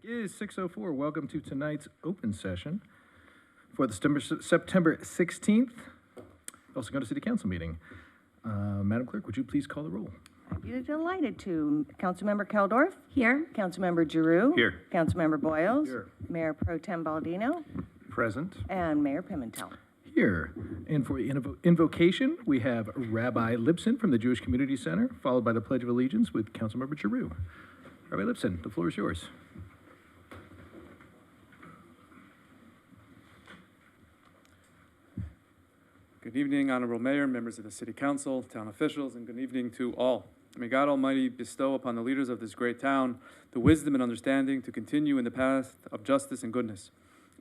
It is 6:04. Welcome to tonight's open session for the September 16th Elsagunda City Council meeting. Madam Clerk, would you please call the roll? I'd be delighted to. Councilmember Keldorf? Here. Councilmember Giroux? Here. Councilmember Boyles? Here. Mayor Pro Tem Baldino? Present. And Mayor Pimentel. Here. And for invocation, we have Rabbi Lipson from the Jewish Community Center, followed by the Pledge of Allegiance with Councilmember Giroux. Rabbi Lipson, the floor is yours. Good evening, Honorable Mayor, members of the City Council, town officials, and good evening to all. May God Almighty bestow upon the leaders of this great town the wisdom and understanding to continue in the path of justice and goodness.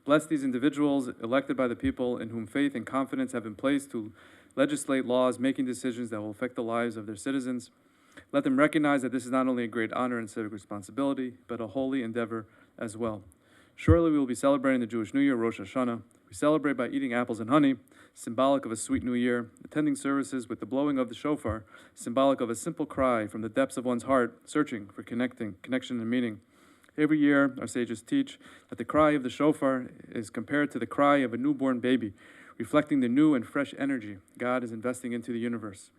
Bless these individuals elected by the people in whom faith and confidence have been placed to legislate laws, making decisions that will affect the lives of their citizens. Let them recognize that this is not only a great honor and civic responsibility, but a holy endeavor as well. Shortly, we will be celebrating the Jewish New Year, Rosh Hashanah. We celebrate by eating apples and honey, symbolic of a sweet new year, attending services with the blowing of the shofar, symbolic of a simple cry from the depths of one's heart, searching for connection and meaning. Every year, our sages teach that the cry of the shofar is compared to the cry of a newborn baby, reflecting the new and fresh energy God is investing into the universe.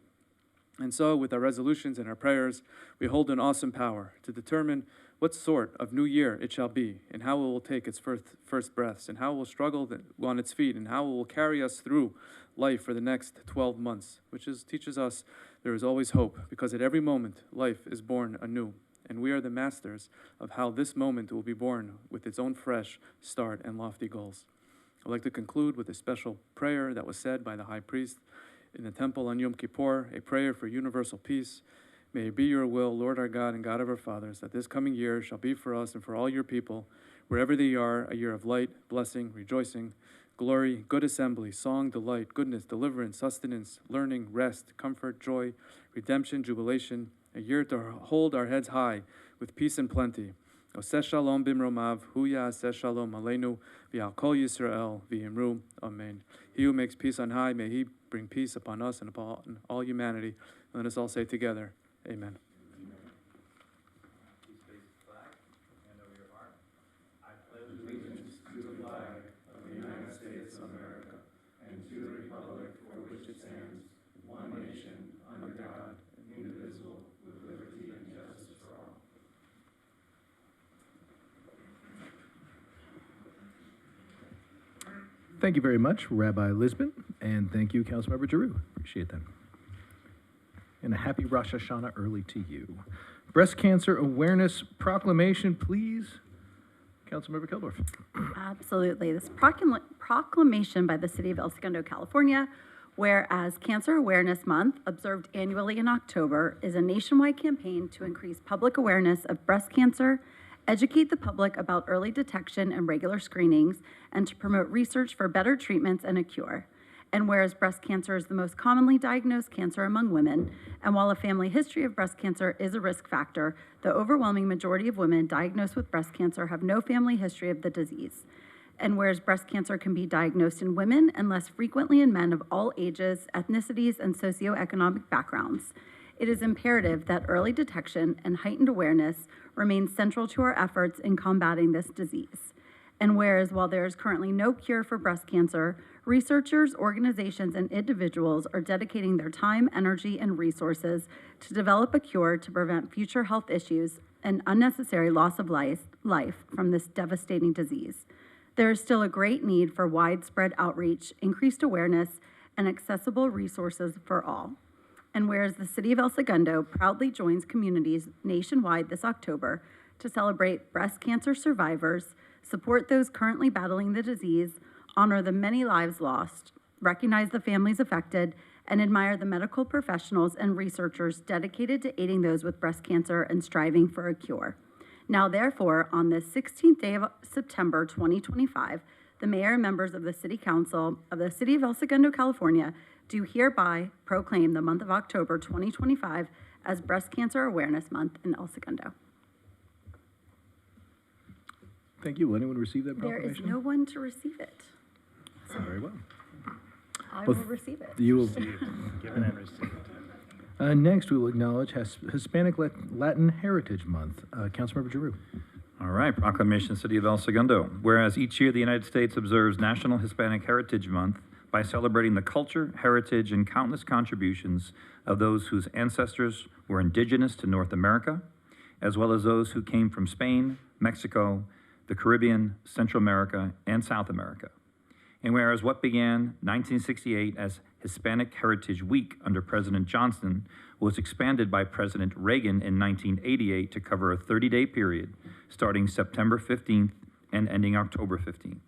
And so, with our resolutions and our prayers, we hold an awesome power to determine what sort of new year it shall be, and how it will take its first breaths, and how it will struggle on its feet, and how it will carry us through life for the next 12 months, which teaches us there is always hope, because at every moment, life is born anew, and we are the masters of how this moment will be born with its own fresh start and lofty goals. I'd like to conclude with a special prayer that was said by the high priest in the temple on Yom Kippur, a prayer for universal peace. May it be your will, Lord our God and God of our fathers, that this coming year shall be for us and for all your people, wherever they are, a year of light, blessing, rejoicing, glory, good assembly, song, delight, goodness, deliverance, sustenance, learning, rest, comfort, joy, redemption, jubilation, a year to hold our heads high with peace and plenty. Oseh shalom bimromav, hu ya'aseh shalom aleinu, v'al kol Yisrael, v'yimru, amen. He who makes peace on high, may he bring peace upon us and upon all humanity. Let us all say together, amen. Thank you very much, Rabbi Lisbon, and thank you, Councilmember Giroux. Appreciate that. And a happy Rosh Hashanah early to you. Breast Cancer Awareness Proclamation, please. Councilmember Keldorf. Absolutely. This proclamation by the City of El Segundo, California, whereas Cancer Awareness Month, observed annually in October, is a nationwide campaign to increase public awareness of breast cancer, educate the public about early detection and regular screenings, and to promote research for better treatments and a cure. And whereas breast cancer is the most commonly diagnosed cancer among women, and while a family history of breast cancer is a risk factor, the overwhelming majority of women diagnosed with breast cancer have no family history of the disease. And whereas breast cancer can be diagnosed in women and less frequently in men of all ages, ethnicities, and socioeconomic backgrounds, it is imperative that early detection and heightened awareness remain central to our efforts in combating this disease. And whereas while there is currently no cure for breast cancer, researchers, organizations, and individuals are dedicating their time, energy, and resources to develop a cure to prevent future health issues and unnecessary loss of life from this devastating disease. There is still a great need for widespread outreach, increased awareness, and accessible resources for all. And whereas the City of El Segundo proudly joins communities nationwide this October to celebrate breast cancer survivors, support those currently battling the disease, honor the many lives lost, recognize the families affected, and admire the medical professionals and researchers dedicated to aiding those with breast cancer and striving for a cure. Now, therefore, on this 16th day of September 2025, the mayor and members of the City Council of the City of El Segundo, California, do hereby proclaim the month of October 2025 as Breast Cancer Awareness Month in El Segundo. Thank you. Will anyone receive that There proclamation? is no one to receive it. Very well. I Well, will receive it. You will. Given and received. Next, we will acknowledge Hispanic Latin Heritage Month. Councilmember Giroux. All right, proclamation, City of El Segundo. Whereas each year the United States observes National Hispanic Heritage Month by celebrating the culture, heritage, and countless contributions of those whose ancestors were indigenous to North America, as well as those who came from Spain, Mexico, the Caribbean, Central America, and South America. And whereas what began 1968 as Hispanic Heritage Week under President Johnson was expanded by President Reagan in 1988 to cover a 30-day period starting September 15th and ending October 15th.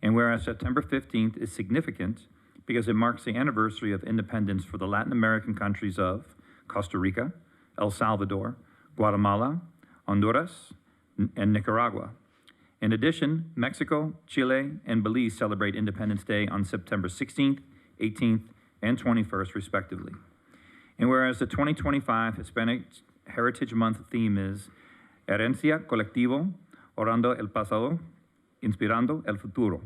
And whereas September 15th is significant because it marks the anniversary of independence for the Latin American countries of Costa Rica, El Salvador, Guatemala, Honduras, and Nicaragua. In addition, Mexico, Chile, and Belize celebrate Independence Day on September 16th, 18th, and 21st, respectively. And whereas the 2025 Hispanic Heritage Month theme is Herencia Colectivo, Orando el Pasado, Inspirando el Futuro,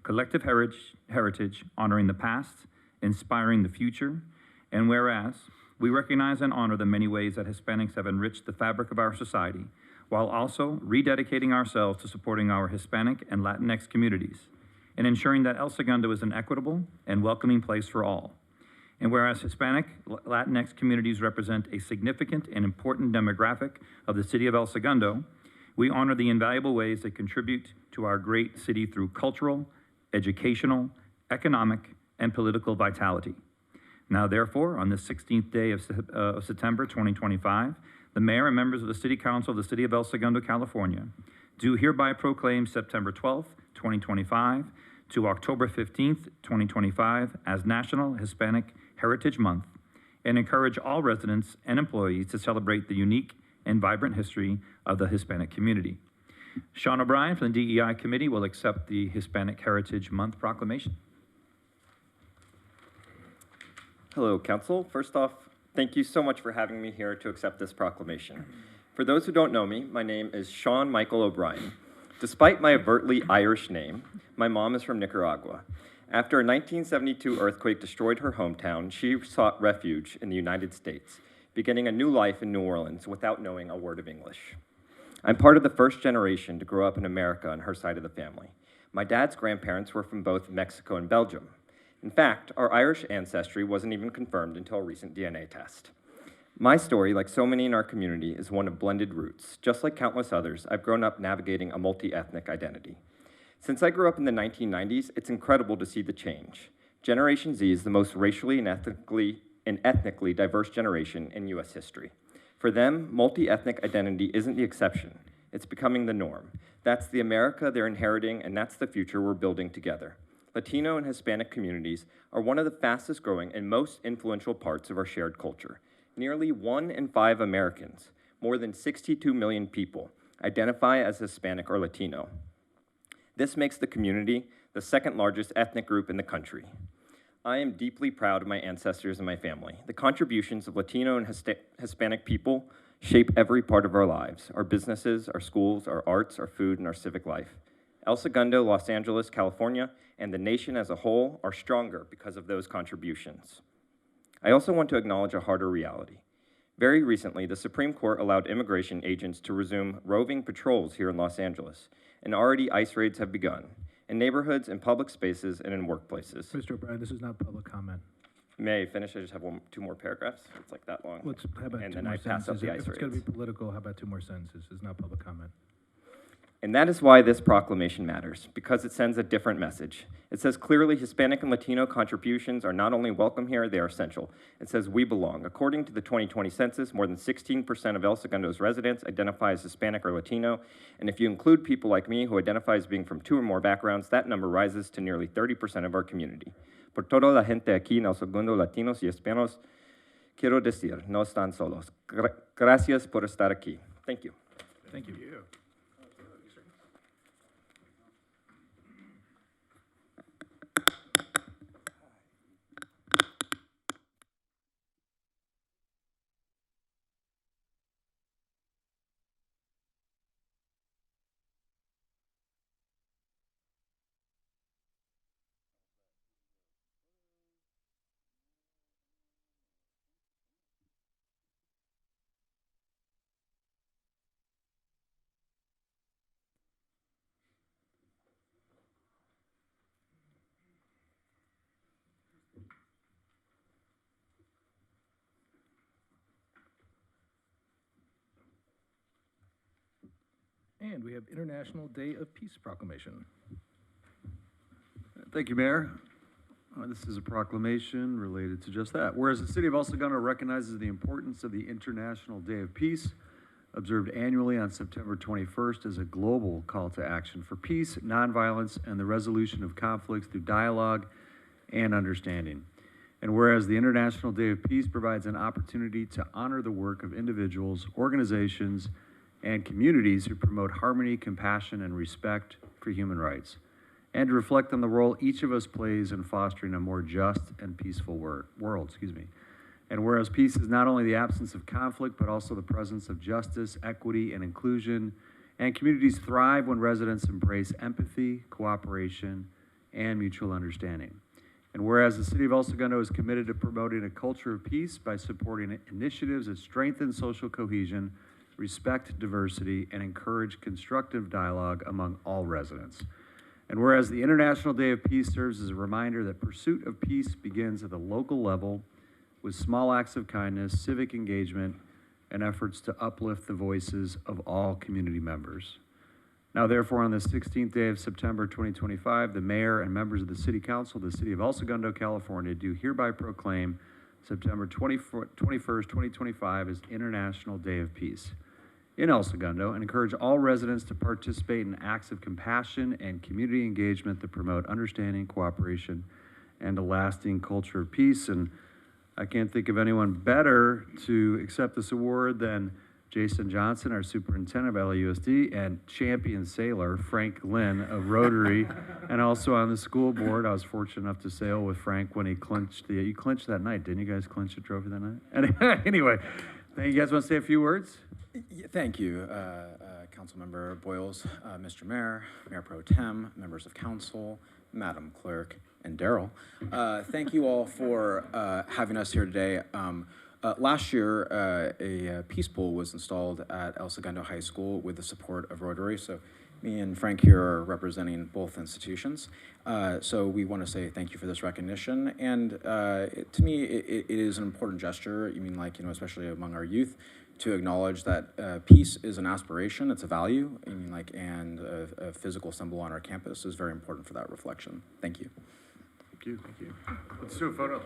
collective heritage honoring the past, inspiring the future, and whereas we recognize and honor the many ways that Hispanics have enriched the fabric of our society, while also rededicating ourselves to supporting our Hispanic and Latinx communities, and ensuring that El Segundo is an equitable and welcoming place for all. And whereas Hispanic Latinx communities represent a significant and important demographic of the city of El Segundo, we honor the invaluable ways they contribute to our great city through cultural, educational, economic, and political vitality. Now, therefore, on the 16th day of September 2025, the mayor and members of the City Council of the City of El Segundo, California, do hereby proclaim September 12th, 2025 to October 15th, 2025 as National Hispanic Heritage Month and encourage all residents and employees to celebrate the unique and vibrant history of the Hispanic community. Sean O'Brien from the DEI Committee will accept the Hispanic Heritage Month proclamation. Hello, Council. First off, thank you so much for having me here to accept this proclamation. For those who don't know me, my name is Sean Michael O'Brien. Despite my overtly Irish name, my mom is from Nicaragua. After a 1972 earthquake destroyed her hometown, she sought refuge in the United States, beginning a new life in New Orleans without knowing a word of English. I'm part of the first generation to grow up in America on her side of the family. My dad's grandparents were from both Mexico and Belgium. In fact, our Irish ancestry wasn't even confirmed until a recent DNA test. My story, like so many in our community, is one of blended roots. Just like countless others, I've grown up navigating a multi-ethnic identity. Since I grew up in the 1990s, it's incredible to see the change. Generation Z is the most racially and ethnically diverse generation in U.S. history. For them, multi-ethnic identity isn't the exception. It's becoming the norm. That's the America they're inheriting, and that's the future we're building together. Latino and Hispanic communities are one of the fastest growing and most influential parts of our shared culture. Nearly 1 in 5 Americans, more than 62 million people, identify as Hispanic or Latino. This makes the community the second largest ethnic group in the country. I am deeply proud of my ancestors and my family. The contributions of Latino and Hispanic people shape every part of our lives, our businesses, our schools, our arts, our food, and our civic life. El Segundo, Los Angeles, California, and the nation as a whole are stronger because of those contributions. I also want to acknowledge a harder reality. Very recently, the Supreme Court allowed immigration agents to resume roving patrols here in Los Angeles, and already ICE raids have begun, in neighborhoods, in public spaces, and in workplaces. Mr. O'Brien, this is not public comment. May I finish? I just have 2 more paragraphs. It's like that long. How about and two then more I pass up sentences? the ICE If it's going to raids. be political, how about 2 more sentences? It's not public comment. And that is why this proclamation matters, because it sends a different message. It says clearly Hispanic and Latino contributions are not only welcome here, they are essential. It says we belong. According to the 2020 census, more than 16% of El Segundo's residents identify as Hispanic or Latino, and if you include people like me who identify as being from 2 or more backgrounds, that number rises to nearly 30% of our community. Por toda la gente aquí en El Segundo, Latinos y Hispanos, quiero decir, no están solos. Gracias por estar aquí. Thank you. Thank you. And we have International Day of Peace Proclamation. Thank you, Mayor. This is a proclamation related to just that. Whereas the City of El Segundo recognizes the importance of the International Day of Peace, observed annually on September 21st, as a global call to action for peace, nonviolence, and the resolution of conflicts through dialogue and understanding. And whereas the International Day of Peace provides an opportunity to honor the work of individuals, organizations, and communities who promote harmony, compassion, and respect for human rights, and to reflect on the role each of us plays in fostering a more just and peaceful world. And whereas peace is not only the absence of conflict, but also the presence of justice, equity, and inclusion, and communities thrive when residents embrace empathy, cooperation, and mutual understanding. And whereas the City of El Segundo is committed to promoting a culture of peace by supporting initiatives that strengthen social cohesion, respect diversity, and encourage constructive dialogue among all residents. And whereas the International Day of Peace serves as a reminder that pursuit of peace begins at the local level with small acts of kindness, civic engagement, and efforts to uplift the voices of all community members. Now, therefore, on the 16th day of September 2025, the Mayor and members of the City Council of the City of El Segundo, California, do hereby proclaim September 21st, 2025 as International Day of Peace in El Segundo, and encourage all residents to participate in acts of compassion and community engagement that promote understanding, cooperation, and a lasting culture of peace. And I can't think of anyone better to accept this award than Jason Johnson, our superintendent of LAUSD, and champion sailor Frank Lynn of Rotary, and also on the school board. I was fortunate enough to sail with Frank when he clinched you clinched that night, didn't you guys clinch the trophy that night? Anyway, you guys want to say a few words? Yeah, thank you, Councilmember Boyles, Mr. Mayor, Mayor Pro Tem, members of council, Madam Clerk, and Daryl. Thank you all for having us here today. Last year, a peace pool was installed at El Segundo High School with the support of Rotary. So me and Frank here are representing both institutions. So we want to say thank you for this recognition. And to me, it is an important gesture. You mean, like, especially among our youth, to acknowledge that peace is an aspiration, it's a value, and a physical symbol on our campus is very important for that reflection. Thank you. Thank you. Let's do a photo.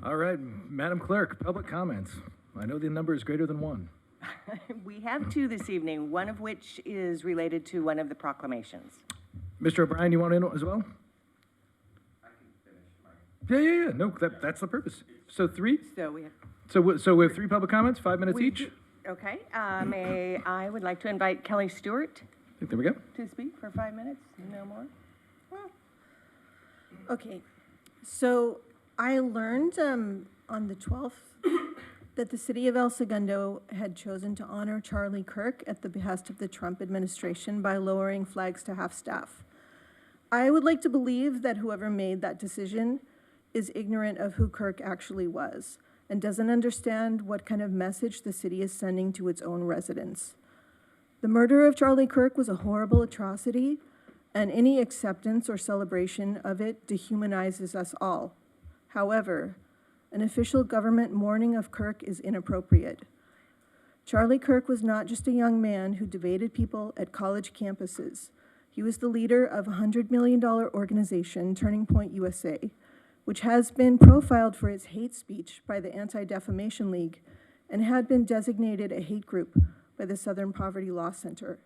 All right, Madam Clerk, public comments. I know the number is greater than one. We have two this evening, one of which is related to one of the proclamations. Mr. O'Brien, you want in as well? I can finish my... Yeah. No, that's the purpose. So three? So we have... So we have three public comments, 5 minutes each? Okay, I would like to invite Kelly Stewart There we go. to speak for 5 minutes, no more. Okay, so I learned on the 12th that the city of El Segundo had chosen to honor Charlie Kirk at the behest of the Trump administration by lowering flags to half-staff. I would like to believe that whoever made that decision is ignorant of who Kirk actually was and doesn't understand what kind of message the city is sending to its own residents. The murder of Charlie Kirk was a horrible atrocity, and any acceptance or celebration of it dehumanizes us all. However, an official government mourning of Kirk is inappropriate. Charlie Kirk was not just a young man who debated people at college campuses. He was the leader of a $100 million organization, Turning Point USA, which has been profiled for its hate speech by the Anti-Defamation League and had been designated a hate group by the Southern Poverty Law Center.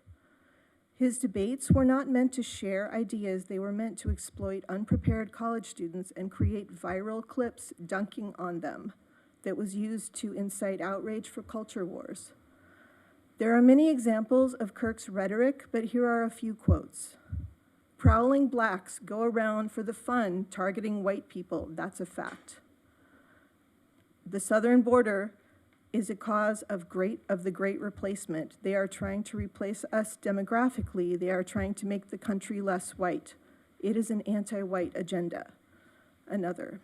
His debates were not meant to share ideas, they were meant to exploit unprepared college students and create viral clips dunking on them that was used to incite outrage for culture wars. There are many examples of Kirk's rhetoric, but here are a few quotes. Prowling blacks go around for the fun, targeting white people. That's a fact. The southern border is a cause of the great replacement. They are trying to replace us demographically. They are trying to make the country less white. It is an anti-white agenda. Another.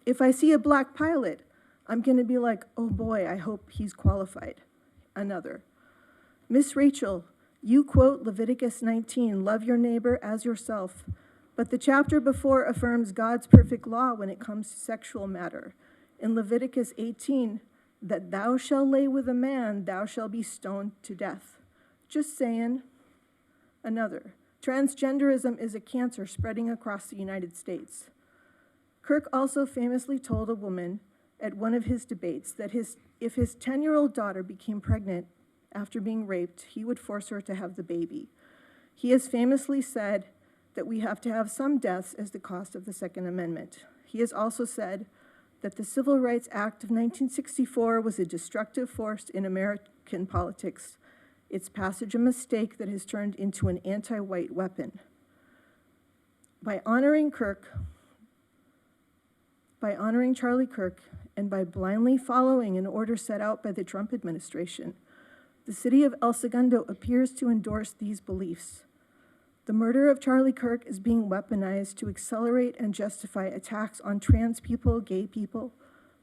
If I see a black pilot, I'm going to be like, oh boy, I hope he's qualified. Another. Miss Rachel, you quote Leviticus 19, love your neighbor as yourself, but the chapter before affirms God's perfect law when it comes to sexual matter. In Leviticus 18, that thou shalt lay with a man, thou shalt be stoned to death. Just saying. Another. Transgenderism is a cancer spreading across the United States. Kirk also famously told a woman at one of his debates that if his 10-year-old daughter became pregnant after being raped, he would force her to have the baby. He has famously said that we have to have some deaths as the cost of the Second Amendment. He has also said that the Civil Rights Act of 1964 was a destructive force in American politics, its passage a mistake that has turned into an anti-white weapon. By honoring Charlie Kirk, and by blindly following an order set out by the Trump administration, the city of El Segundo appears to endorse these beliefs. The murder of Charlie Kirk is being weaponized to accelerate and justify attacks on trans people, gay people,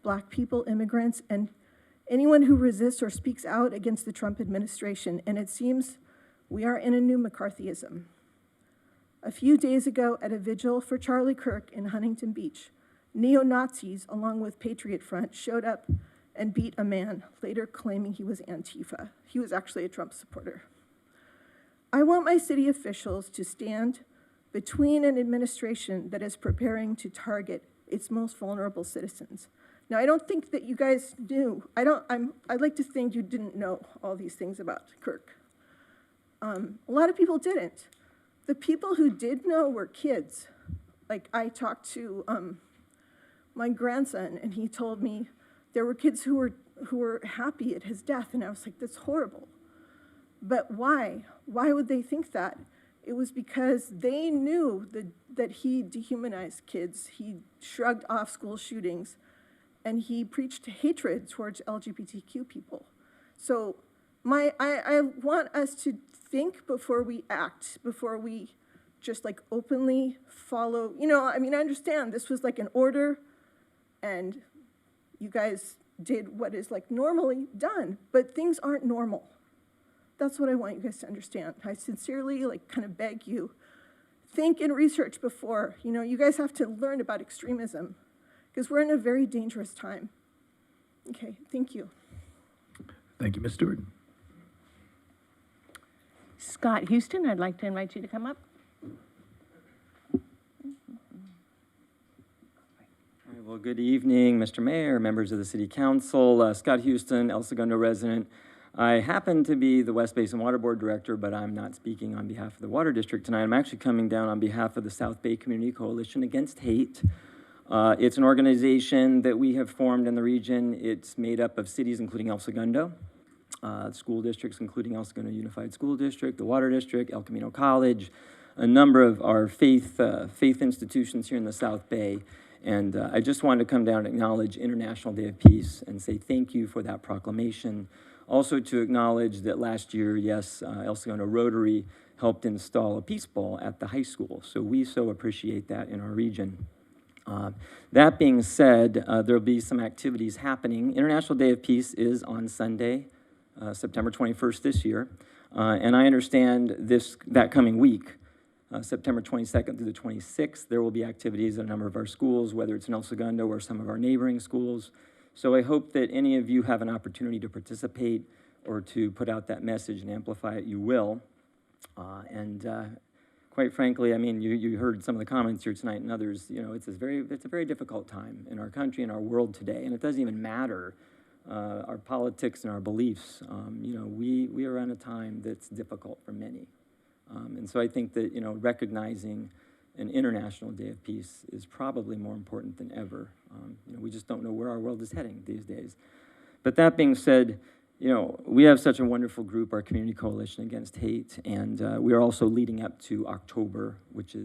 black people, immigrants, and anyone who resists or speaks out against the Trump administration, and it seems we are in a new McCarthyism. A few days ago, at a vigil for Charlie Kirk in Huntington Beach, neo-Nazis, along with Patriot Front, showed up and beat a man, later claiming he was Antifa. He was actually a Trump supporter. I want my city officials to stand between an administration that is preparing to target its most vulnerable citizens. Now, I don't think that you guys knew. I'd like to think you didn't know all these things about Kirk. A lot of people didn't. The people who did know were kids. Like, I talked to my grandson, and he told me there were kids who were happy at his death, and I was like, that's horrible. But why? Why would they think that? It was because they knew that he dehumanized kids. He shrugged off school shootings, and he preached hatred towards LGBTQ people. So I want us to think before we act, before we just like openly follow. I understand this was like an order, and you guys did what is like normally done, but things aren't normal. That's what I want you guys to understand. I sincerely kind of beg you, think and research before. You guys have to learn about extremism because we're in a very dangerous time. Okay, thank you. Thank you, Ms. Stewart. Scott Houston, I'd like to invite you to come up. Well, good evening, Mr. Mayor, members of the City Council. Scott Houston, El Segundo resident. I happen to be the West Basin Water Board Director, but I'm not speaking on behalf of the Water District tonight. I'm actually coming down on behalf of the South Bay Community Coalition Against Hate. It's an organization that we have formed in the region. It's made up of cities including El Segundo, school districts including El Segundo Unified School District, the Water District, El Camino College, a number of our faith institutions here in the South Bay. And I just wanted to come down and acknowledge International Day of Peace and say thank you for that proclamation. Also to acknowledge that last year, yes, El Segundo Rotary helped install a Peace Bowl at the high school. So we so appreciate that in our region. That being said, there'll be some activities happening. International Day of Peace is on Sunday, September 21st this year. And I understand that coming week, September 22nd through the 26th, there will be activities at a number of our schools, whether it's in El Segundo or some of our neighboring schools. So I hope that any of you have an opportunity to participate or to put out that message and amplify it, you will. Quite frankly, you heard some of the comments here tonight and others, it's a very difficult time in our country and our world today, and it doesn't even matter our politics and our beliefs. We are in a time that's difficult for many. And so I think that, recognizing an International Day of Peace is probably more important than ever. We just don't know where our world is heading these days. But that being said, You know, we have such a wonderful group, our Community Coalition Against Hate, and we are also leading up to October, which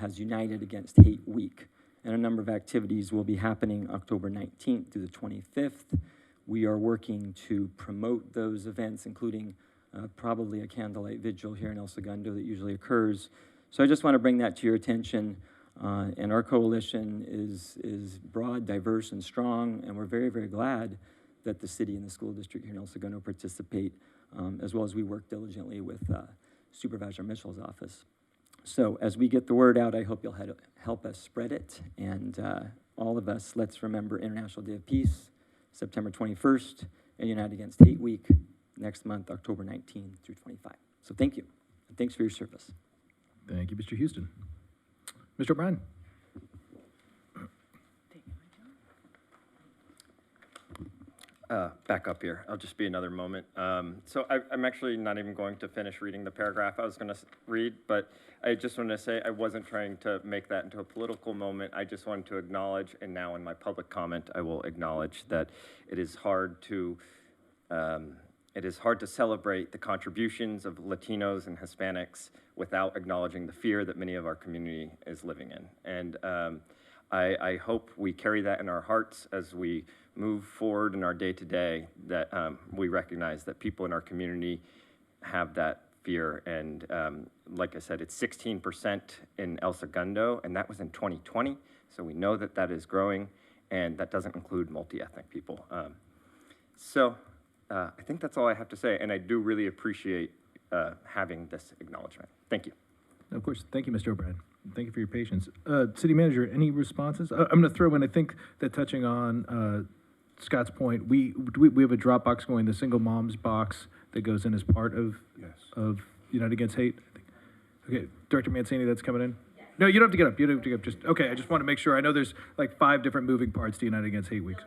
has United Against Hate Week. And a number of activities will be happening October 19th through the 25th. We are working to promote those events, including probably a candlelight vigil here in El Segundo that usually occurs. So I just want to bring that to your attention. And our coalition is broad, diverse, and strong, and we're very, very glad that the city and the school district here in El Segundo participate, as well as we work diligently with Supervisor Mitchell's office. So as we get the word out, I hope you'll help us spread it. And all of us, let's remember International Day of Peace, September 21st, and United Against Hate Week next month, October 19 through 25. So thank you, and thanks for your service. Thank you, Mr. Houston. Mr. O'Brien. Back up here. I'll just be another moment. So I'm actually not even going to finish reading the paragraph I was going to read, but I just wanted to say I wasn't trying to make that into a political moment. I just wanted to acknowledge, and now in my public comment, I will acknowledge that it is hard to celebrate the contributions of Latinos and Hispanics without acknowledging the fear that many of our community is living in. And I hope we carry that in our hearts as we move forward in our day-to-day, that we recognize that people in our community have that fear. And like I said, it's 16% in El Segundo, and that was in 2020. So we know that that is growing, and that doesn't include multi-ethnic people. So I think that's all I have to say, and I do really appreciate having this acknowledgement. Thank you. Of course. Thank you, Mr. O'Brien. Thank you for your patience. City Manager, any responses? I'm going to throw in, I think that touching on Scott's point, we have a Dropbox going, the single moms box that goes in as part of United Against Hate. Okay, Director Mancini, that's coming in? Yes. No, you don't have to get up. You don't have to get up. Just, okay, I just want to make sure. I know there's like 5 different moving parts to United Against Hate Week.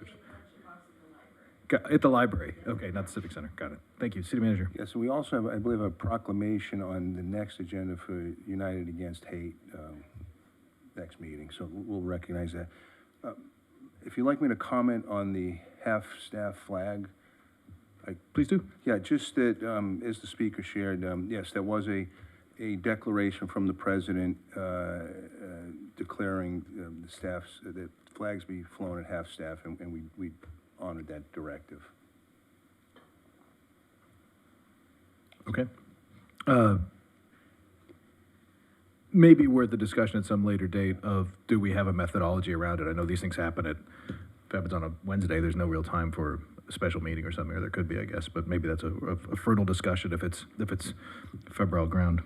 At the library. Okay, not the Civic Center. Got it. Thank you. City Manager. Yes, we also have, I believe, a proclamation on the next agenda for United Against Hate next meeting, so we'll recognize that. If you'd like me to comment on the half-staff flag. Please do. Yeah, just that, as the speaker shared, yes, there was a declaration from the president declaring the staffs, that flags be flown at half-staff, and we honored that directive. Okay. Maybe worth the discussion at some later date of, do we have a methodology around it? I know these things happen if it happens on a Wednesday, there's no real time for a special meeting or something, or there could be, I guess, but maybe that's a fertile discussion if it's febrile ground.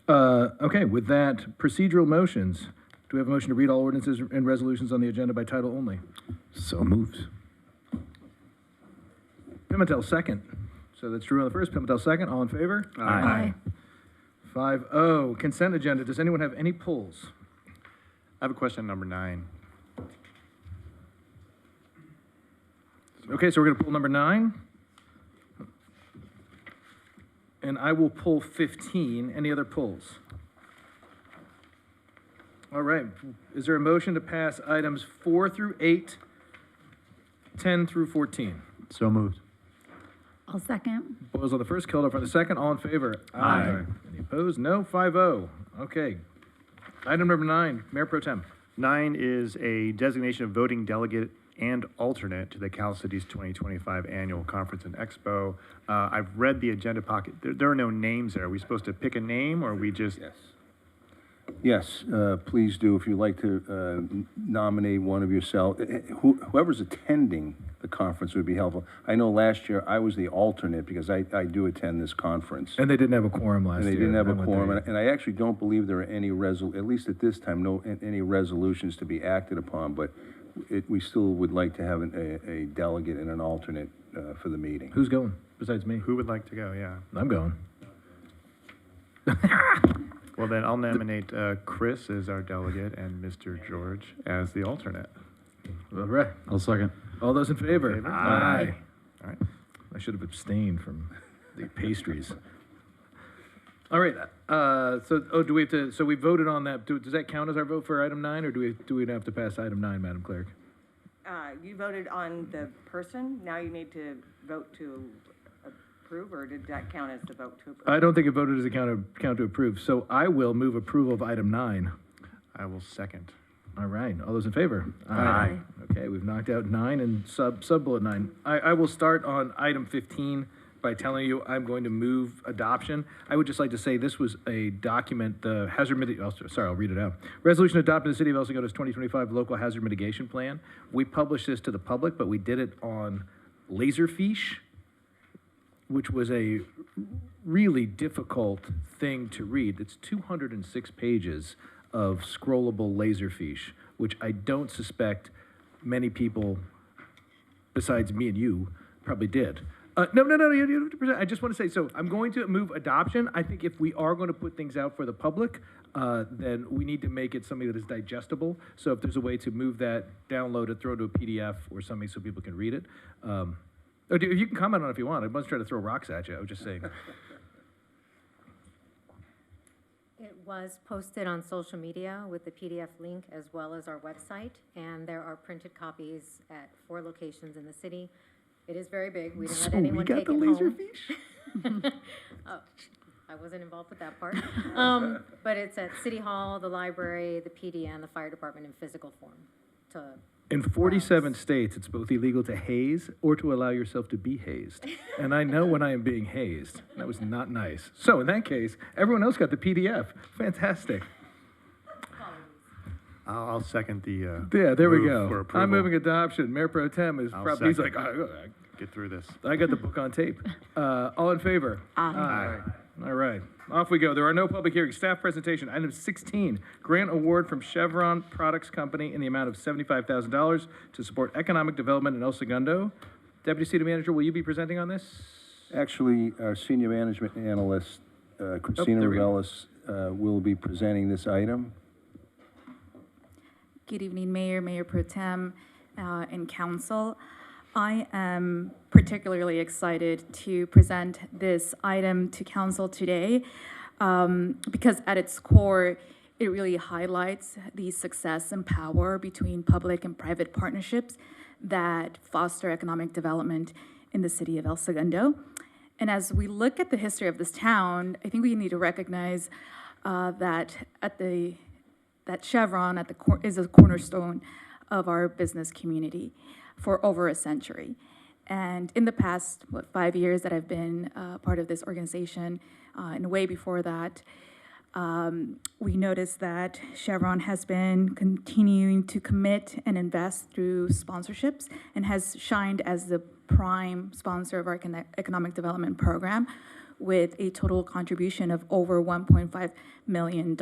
Okay, with that, procedural motions. Do we have a motion to read all ordinances and resolutions on the agenda by title only? So moved. Pimentel, second. So that's Drew on the first, Pimentel second. All in favor? Aye. 5-0. Consent agenda. Does anyone have any pulls? I have a question on number 9. Okay, so we're going to pull number 9. And I will pull 15. Any other pulls? All right. Is there a motion to pass items 4 through 8, 10 through 14? So moved. I'll second. Boyles on the first, Keldorf on the second. All in favor? Aye. Any opposed? No. 5-0. Okay. Item number 9, Mayor Pro Tem. 9 is a designation of voting delegate and alternate to the Cal Cities 2025 Annual Conference and Expo. I've read the agenda pocket. There are no names there. Are we supposed to pick a name, or are we just... Yes, please do. If you'd like to nominate one of yourself, whoever's attending the conference would be helpful. I know last year I was the alternate because I do attend this conference. And they didn't have a quorum last year. And they didn't have a quorum, and I actually don't believe there are any at least at this time, any resolutions to be acted upon, but we still would like to have a delegate and an alternate for the meeting. Who's going besides me? Who would like to go? Yeah. I'm going. Well, then I'll nominate Chris as our delegate and Mr. George as the alternate. All right. I'll second. All those in favor? Aye. All right. I should have abstained from the pastries. All right. Do we have to? So we voted on that. Does that count as our vote for item 9, or do we have to pass item 9, Madam Clerk? You voted on the person, now you need to vote to approve, or did that count as the vote to approve? I don't think it voted as a count to approve, so I will move approval of item 9. I will second. All right, all those in favor? Aye. Okay, we've knocked out 9 and sub-bullet 9. I will start on item 15 by telling you I'm going to move adoption. I would just like to say this was a document, the hazard I'll read it out. Resolution adopted the City of El Seguindo's 2025 Local Hazard Mitigation Plan. We published this to the public, but we did it on Laserfiche, which was a really difficult thing to read. It's 206 pages of scrollable Laserfiche, which I don't suspect many people besides me and you probably did. No, you have to present. I just want to say, so I'm going to move adoption. I think if we are going to put things out for the public, then we need to make it something that is digestible. So if there's a way to move that, download it, throw it to a PDF or something so people can read it. Or you can comment on it if you want. I must try to throw rocks at you. I was just saying. It was posted on social media with the PDF link as well as our website, and there are printed copies at 4 locations in the city. It is very big. We didn't let anyone take it home. So we got the Laserfiche? Oh, I wasn't involved with that part. But it's at City Hall, the library, the PD, and the fire department in physical form. In 47 states, it's both illegal to haze or to allow yourself to be hazed. And I know when I am being hazed. That was not nice. So in that case, everyone else got the PDF. Fantastic. I'll second the, Yeah, there we move go. for approval. I'm moving adoption. Mayor Pro Tem is I'll probably, he's second. like, Get through this. I got the book on tape. All in favor? Aye. All right, off we go. There are no public hearings. Staff presentation, item 16, grant award from Chevron Products Company in the amount of $75,000 to support economic development in El Segundo. Deputy City Manager, will you be presenting on this? Actually, our senior management analyst, Christina there we go. Revelis, will be presenting this item. Good evening, Mayor, Mayor Pro Tem, and Council. I am particularly excited to present this item to Council today because at its core, it really highlights the success and power between public and private partnerships that foster economic development in the city of El Segundo. And as we look at the history of this town, I think we need to recognize that Chevron is a cornerstone of our business community for over a century. And in the past, 5 years that I've been part of this organization, and way before that, we noticed that Chevron has been continuing to commit and invest through sponsorships and has shined as the prime sponsor of our economic development program with a total contribution of over $1.5 million.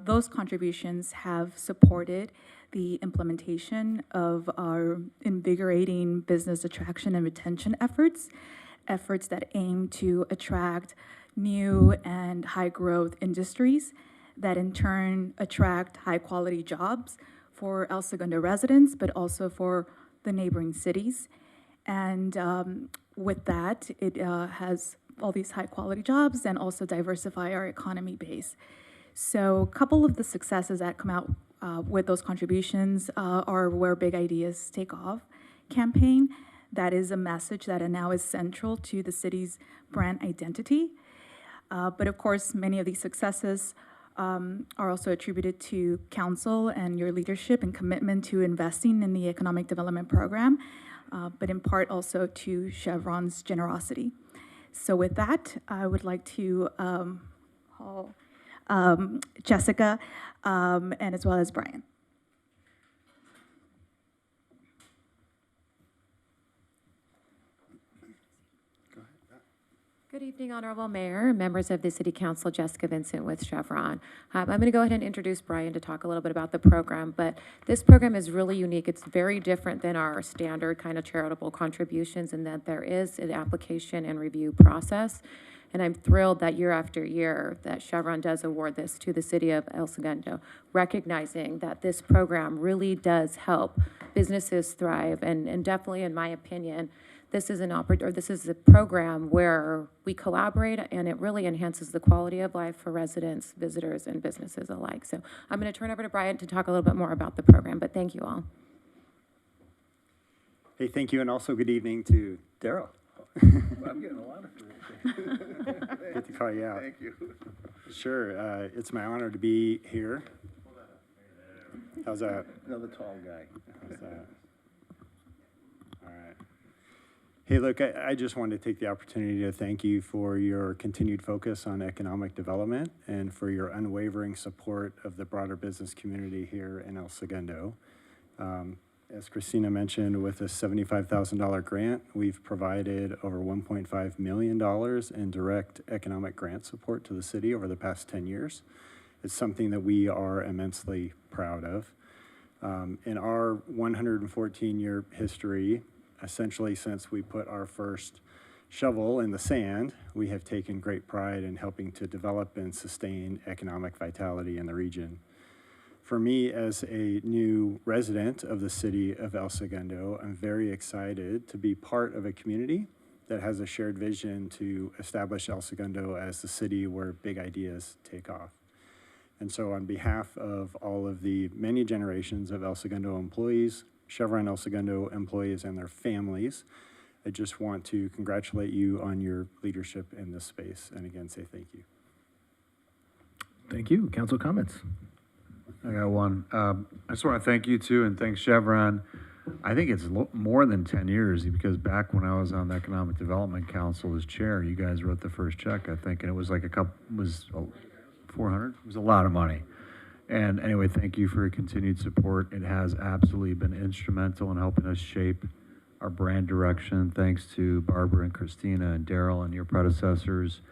Those contributions have supported the implementation of our invigorating business attraction and retention efforts that aim to attract new and high-growth industries that in turn attract high-quality jobs for El Segundo residents, but also for the neighboring cities. And with that, it has all these high-quality jobs and also diversify our economy base. So a couple of the successes that come out with those contributions are Where Big Ideas Take Off campaign. That is a message that now is central to the city's brand identity. But of course, many of these successes are also attributed to council and your leadership and commitment to investing in the economic development program, but in part also to Chevron's generosity. So with that, I would like to call Jessica and as well as Brian. Good evening, Honorable Mayor, members of the City Council, Jessica Vincent with Chevron. I'm going to go ahead and introduce Brian to talk a little bit about the program, but this program is really unique. It's very different than our standard kind of charitable contributions in that there is an application and review process. And I'm thrilled that year after year that Chevron does award this to the city of El Segundo, recognizing that this program really does help businesses thrive. And definitely, in my opinion, this is a program where we collaborate and it really enhances the quality of life for residents, visitors, and businesses alike. So I'm going to turn over to Brian to talk a little bit more about the program, but thank you all. Hey, thank you, and also good evening to Daryl. I'm getting a lot of Good to call you out. Thank you. Sure, it's my honor to be here. How's that? Another tall guy. How's that? All right. Hey, look, I just wanted to take the opportunity to thank you for your continued focus on economic development and for your unwavering support of the broader business community here in El Segundo. As Christina mentioned, with a $75,000 grant, we've provided over $1.5 million in direct economic grant support to the city over the past 10 years. It's something that we are immensely proud of. In our 114-year history, essentially since we put our first shovel in the sand, we have taken great pride in helping to develop and sustain economic vitality in the region. For me, as a new resident of the city of El Segundo, I'm very excited to be part of a community that has a shared vision to establish El Segundo as the city where big ideas take off. And so on behalf of all of the many generations of El Segundo employees, Chevron El Segundo employees and their families, I just want to congratulate you on your leadership in this space, and again, say thank you. Thank you. Council comments? I got one. I just want to thank you too, and thank Chevron. I think it's more than 10 years, because back when I was on the Economic Development Council as chair, you guys wrote the first check, I think, and it was like $400. It was a lot of money. And anyway, thank you for your continued support. It has absolutely been instrumental in helping us shape our brand direction. Thanks to Barbara and Christina and Daryl and your predecessors.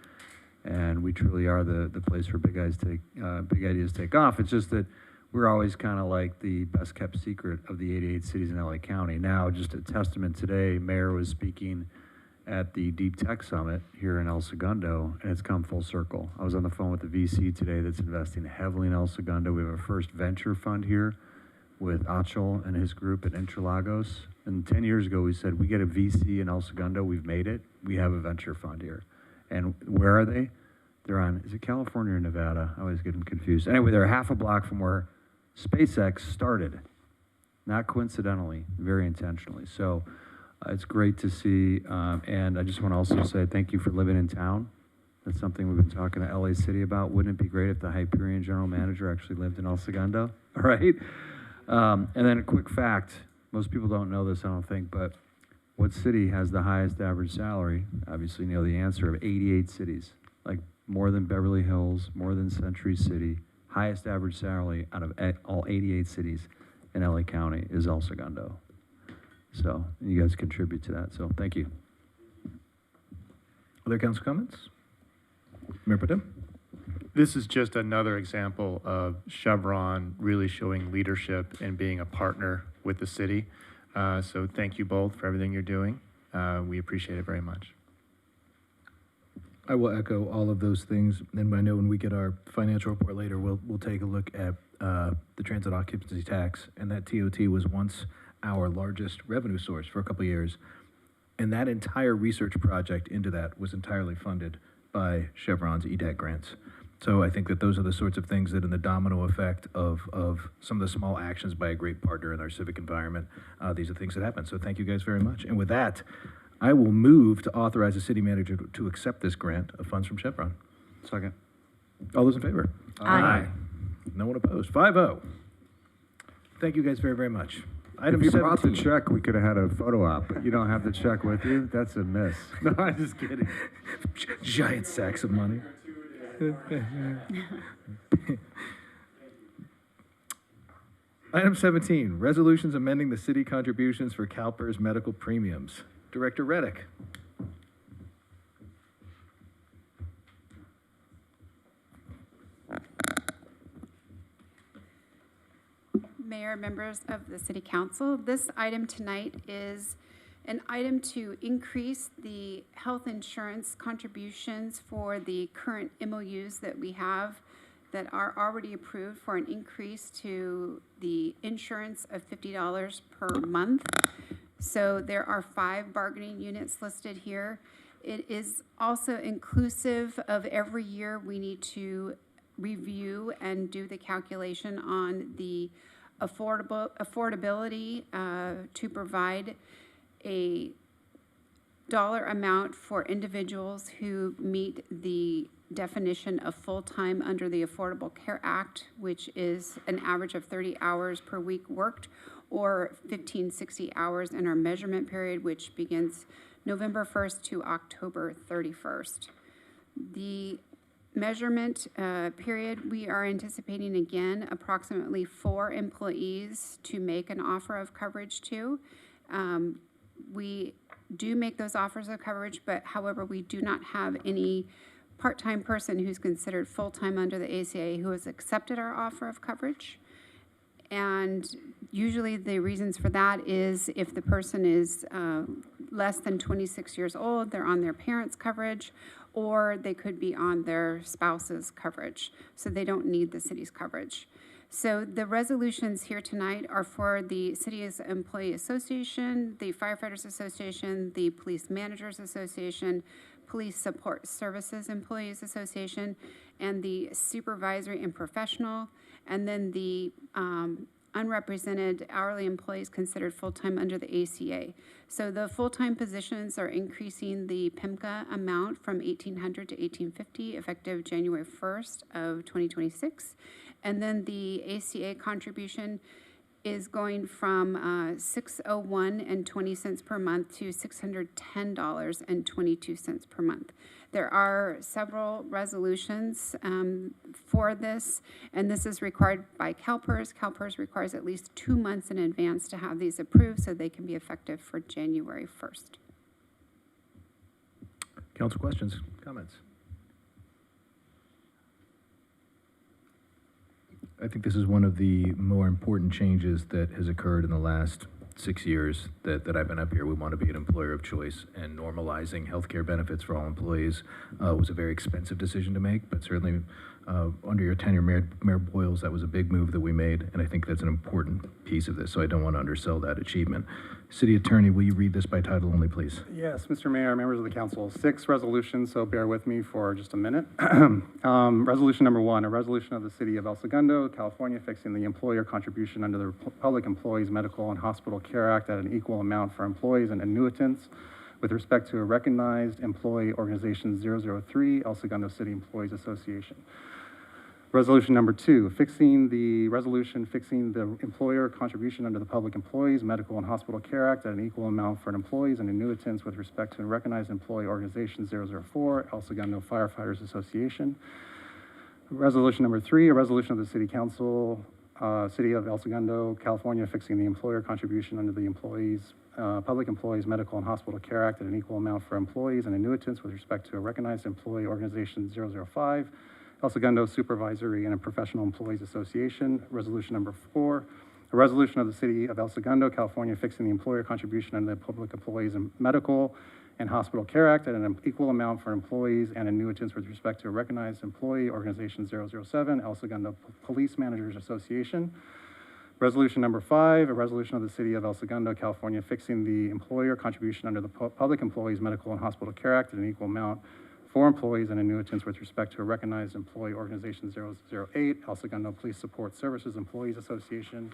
And we truly are the place where big ideas take off. It's just that we're always kind of like the best kept secret of the 88 cities in LA County. Now, just a testament today, Mayor was speaking at the Deep Tech Summit here in El Segundo, and it's come full circle. I was on the phone with the VC today that's investing heavily in El Segundo. We have our first venture fund here with Achel and his group at Interlagos. And 10 years ago, we said, we get a VC in El Segundo, we've made it. We have a venture fund here. And where are they? They're on, is it California or Nevada? I always get them confused. Anyway, they're half a block from where SpaceX started. Not coincidentally, very intentionally. So it's great to see. And I just want to also say thank you for living in town. That's something we've been talking to LA City about. Wouldn't it be great if the Hyperion general manager actually lived in El Segundo? All right. And then a quick fact. Most people don't know this, I don't think, but what city has the highest average salary? Obviously, you know the answer, of 88 cities. Like more than Beverly Hills, more than Century City. Highest average salary out of all 88 cities in LA County is El Segundo. So you guys contribute to that. So thank you. Other council comments? Mayor Pro Tem? This is just another example of Chevron really showing leadership and being a partner with the city. So thank you both for everything you're doing. We appreciate it very much. I will echo all of those things, and I know when we get our financial report later, we'll take a look at the transit occupancy tax, and that TOT was once our largest revenue source for a couple of years, and that entire research project into that was entirely funded by Chevron's EDAC grants. So I think that those are the sorts of things that in the domino effect of some of the small actions by a great partner in our civic environment, these are things that happen. So thank you guys very much. And with that, I will move to authorize the city manager to accept this grant of funds from Chevron. Second. All those in favor? Aye. No one opposed. 5-0. Thank you guys very, very much. Item If you 17. brought the check, we could have had a photo op, but you don't have the check with you? That's a miss. No, I'm just kidding. Giant sacks of money. Item 17, resolutions amending the city contributions for CalPERS medical premiums. Director Reddick. Mayor, members of the City Council, this item tonight is an item to increase the health insurance contributions for the current MOUs that we have that are already approved for an increase to the insurance of $50 per month. So there are 5 bargaining units listed here. It is also inclusive of every year we need to review and do the calculation on the affordability to provide a dollar amount for individuals who meet the definition of full-time under the Affordable Care Act, which is an average of 30 hours per week worked, or 1560 hours in our measurement period, which begins November 1st to October 31st. The measurement period, we are anticipating again approximately 4 employees to make an offer of coverage to. We do make those offers of coverage, but however, we do not have any part-time person who's considered full-time under the ACA who has accepted our offer of coverage. And usually the reasons for that is if the person is less than 26 years old, they're on their parents' coverage, or they could be on their spouse's coverage, so they don't need the city's coverage. So the resolutions here tonight are for the City's Employee Association, the Firefighters Association, the Police Managers Association, Police Support Services Employees Association, and the Supervisory and Professional, and then the unrepresented hourly employees considered full-time under the ACA. So the full-time positions are increasing the PIMCA amount from $1,800 to $1,850 effective January 1st of 2026. And then the ACA contribution is going from $601.20 per month to $610.22 per month. There are several resolutions for this, and this is required by CalPERS. CalPERS requires at least 2 months in advance to have these approved so they can be effective for January 1st. Council questions, comments? I think this is one of the more important changes that has occurred in the last 6 years that I've been up here. We want to be an employer of choice, and normalizing healthcare benefits for all employees was a very expensive decision to make, but certainly under your tenure, Mayor Boyles, that was a big move that we made, and I think that's an important piece of this, so I don't want to undersell that achievement. City Attorney, will you read this by title only, please? Yes, Mr. Mayor, members of the council, 6 resolutions, so bear with me for just a minute. Resolution number 1, a resolution of the City of El Segundo, California, fixing the employer contribution under the Public Employees Medical and Hospital Care Act at an equal amount for employees and annuitants with respect to a recognized employee organization 003, El Segundo City Employees Association. Resolution number 2, fixing the employer contribution under the Public Employees Medical and Hospital Care Act at an equal amount for employees and annuitants with respect to a recognized employee organization 004, El Segundo Firefighters Association. Resolution number 3, a resolution of the City Council, City of El Segundo, California, fixing the employer contribution under the Public Employees Medical and Hospital Care Act at an equal amount for employees and annuitants with respect to a recognized employee organization 005, El Segundo Supervisory and Professional Employees Association. Resolution number 4, a resolution of the City of El Segundo, California, fixing the employer contribution under the Public Employees Medical and Hospital Care Act at an equal amount for employees and annuitants with respect to a recognized employee organization 007, El Segundo Police Managers Association. Resolution number 5, a resolution of the City of El Segundo, California, fixing the employer contribution under the Public Employees Medical and Hospital Care Act at an equal amount for employees and annuitants with respect to a recognized employee organization 008, El Segundo Police Support Services Employees Association.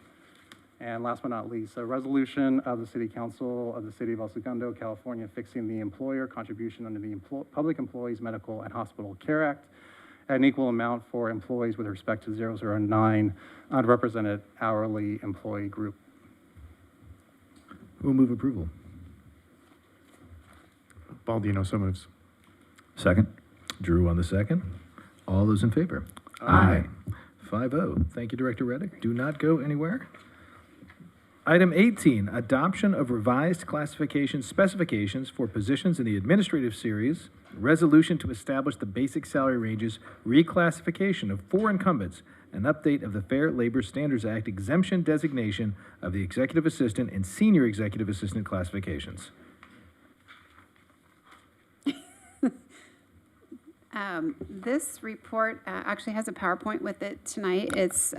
And last but not least, a resolution of the City Council of the City of El Segundo, California, fixing the employer contribution under the Public Employees Medical and Hospital Care Act at an equal amount for employees with respect to 009, unrepresented hourly employee group. Who will move approval? Baldino, so moves. Second. Drew on the second. All those in favor? Aye. 5-0. Thank you, Director Reddick. Do not go anywhere. Item 18, adoption of revised classification specifications for positions in the administrative series, resolution to establish the basic salary ranges, reclassification of 4 incumbents, an update of the Fair Labor Standards Act exemption designation of the executive assistant and senior executive assistant classifications. This report actually has a PowerPoint with it tonight. It's,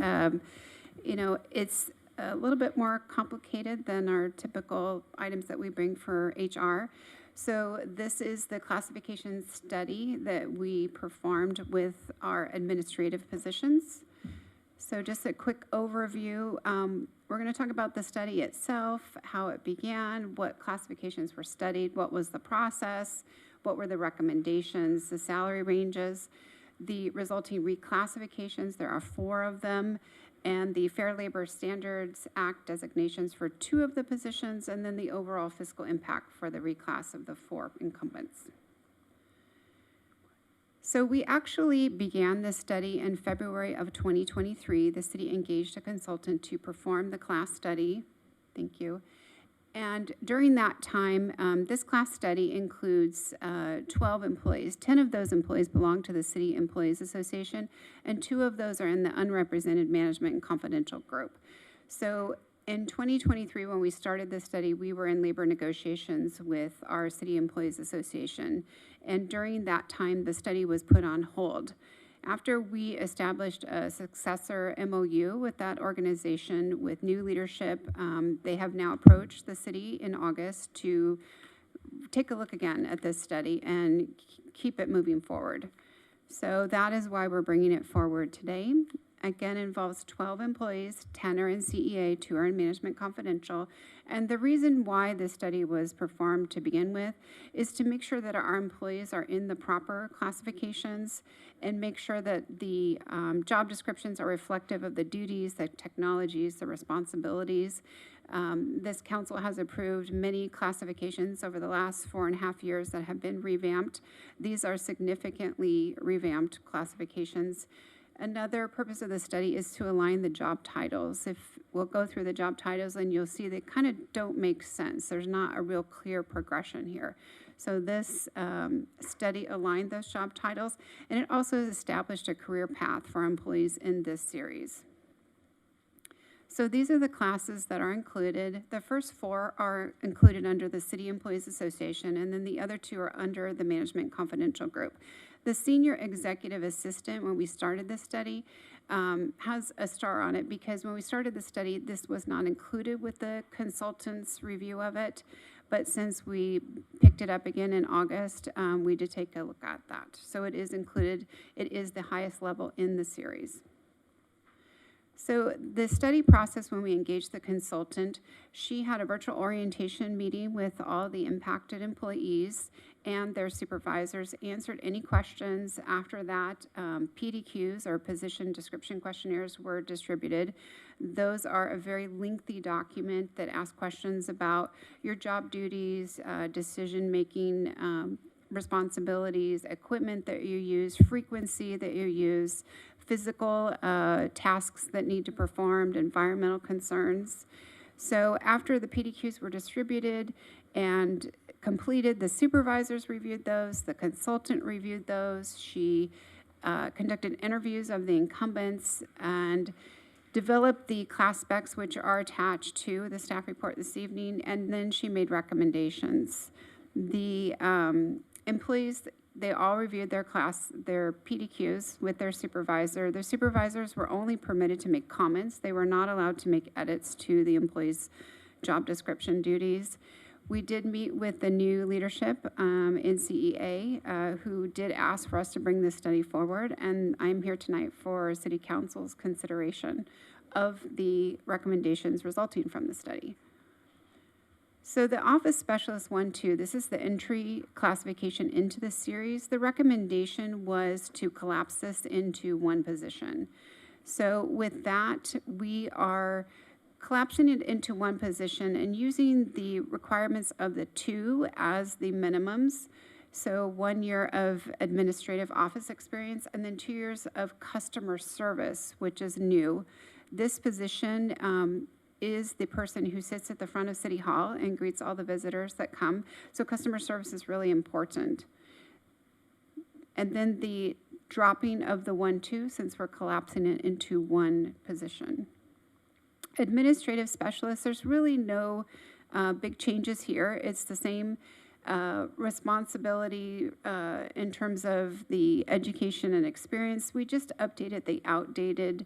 it's a little bit more complicated than our typical items that we bring for HR. So this is the classification study that we performed with our administrative positions. So just a quick overview. We're going to talk about the study itself, how it began, what classifications were studied, what was the process, what were the recommendations, the salary ranges, the resulting reclassifications, there are 4 of them, and the Fair Labor Standards Act designations for 2 of the positions, and then the overall fiscal impact for the reclass of the 4 incumbents. So we actually began this study in February of 2023. The city engaged a consultant to perform the class study. Thank you. And during that time, this class study includes 12 employees. 10 of those employees belong to the City Employees Association, and 2 of those are in the unrepresented management and confidential group. So in 2023, when we started this study, we were in labor negotiations with our City Employees Association. And during that time, the study was put on hold. After we established a successor MOU with that organization with new leadership, they have now approached the city in August to take a look again at this study and keep it moving forward. So that is why we're bringing it forward today. Again, it involves 12 employees, 10 are in CEA, 2 are in Management Confidential. And the reason why this study was performed to begin with is to make sure that our employees are in the proper classifications and make sure that the job descriptions are reflective of the duties, the technologies, the responsibilities. This council has approved many classifications over the last 4.5 years that have been revamped. These are significantly revamped classifications. Another purpose of the study is to align the job titles. If we'll go through the job titles and you'll see they kind of don't make sense. There's not a real clear progression here. So this study aligned those job titles, and it also established a career path for employees in this series. So these are the classes that are included. The first 4 are included under the City Employees Association, and then the other 2 are under the Management Confidential group. The Senior Executive Assistant, when we started this study, has a star on it because when we started the study, this was not included with the consultant's review of it. But since we picked it up again in August, we did take a look at that. So it is included. It is the highest level in the series. So the study process, when we engaged the consultant, she had a virtual orientation meeting with all the impacted employees and their supervisors, answered any questions. After that, PDQs, or position description questionnaires, were distributed. Those are a very lengthy document that asks questions about your job duties, decision-making responsibilities, equipment that you use, frequency that you use, physical tasks that need to be performed, environmental concerns. So after the PDQs were distributed and completed, the supervisors reviewed those, the consultant reviewed those. She conducted interviews of the incumbents and developed the class specs, which are attached to the staff report this evening, and then she made recommendations. The employees, they all reviewed their PDQs with their supervisor. Their supervisors were only permitted to make comments. They were not allowed to make edits to the employees' job description duties. We did meet with the new leadership in CEA who did ask for us to bring this study forward, and I'm here tonight for City Council's consideration of the recommendations resulting from the study. So the Office Specialist 1-2, this is the entry classification into the series. The recommendation was to collapse this into one position. So with that, we are collapsing it into one position and using the requirements of the 2 as the minimums. So 1 year of administrative office experience and then 2 years of customer service, which is new. This position is the person who sits at the front of City Hall and greets all the visitors that come. So customer service is really important. And then the dropping of the 1-2, since we're collapsing it into one position. Administrative specialists, there's really no big changes here. It's the same responsibility in terms of the education and experience. We just updated the outdated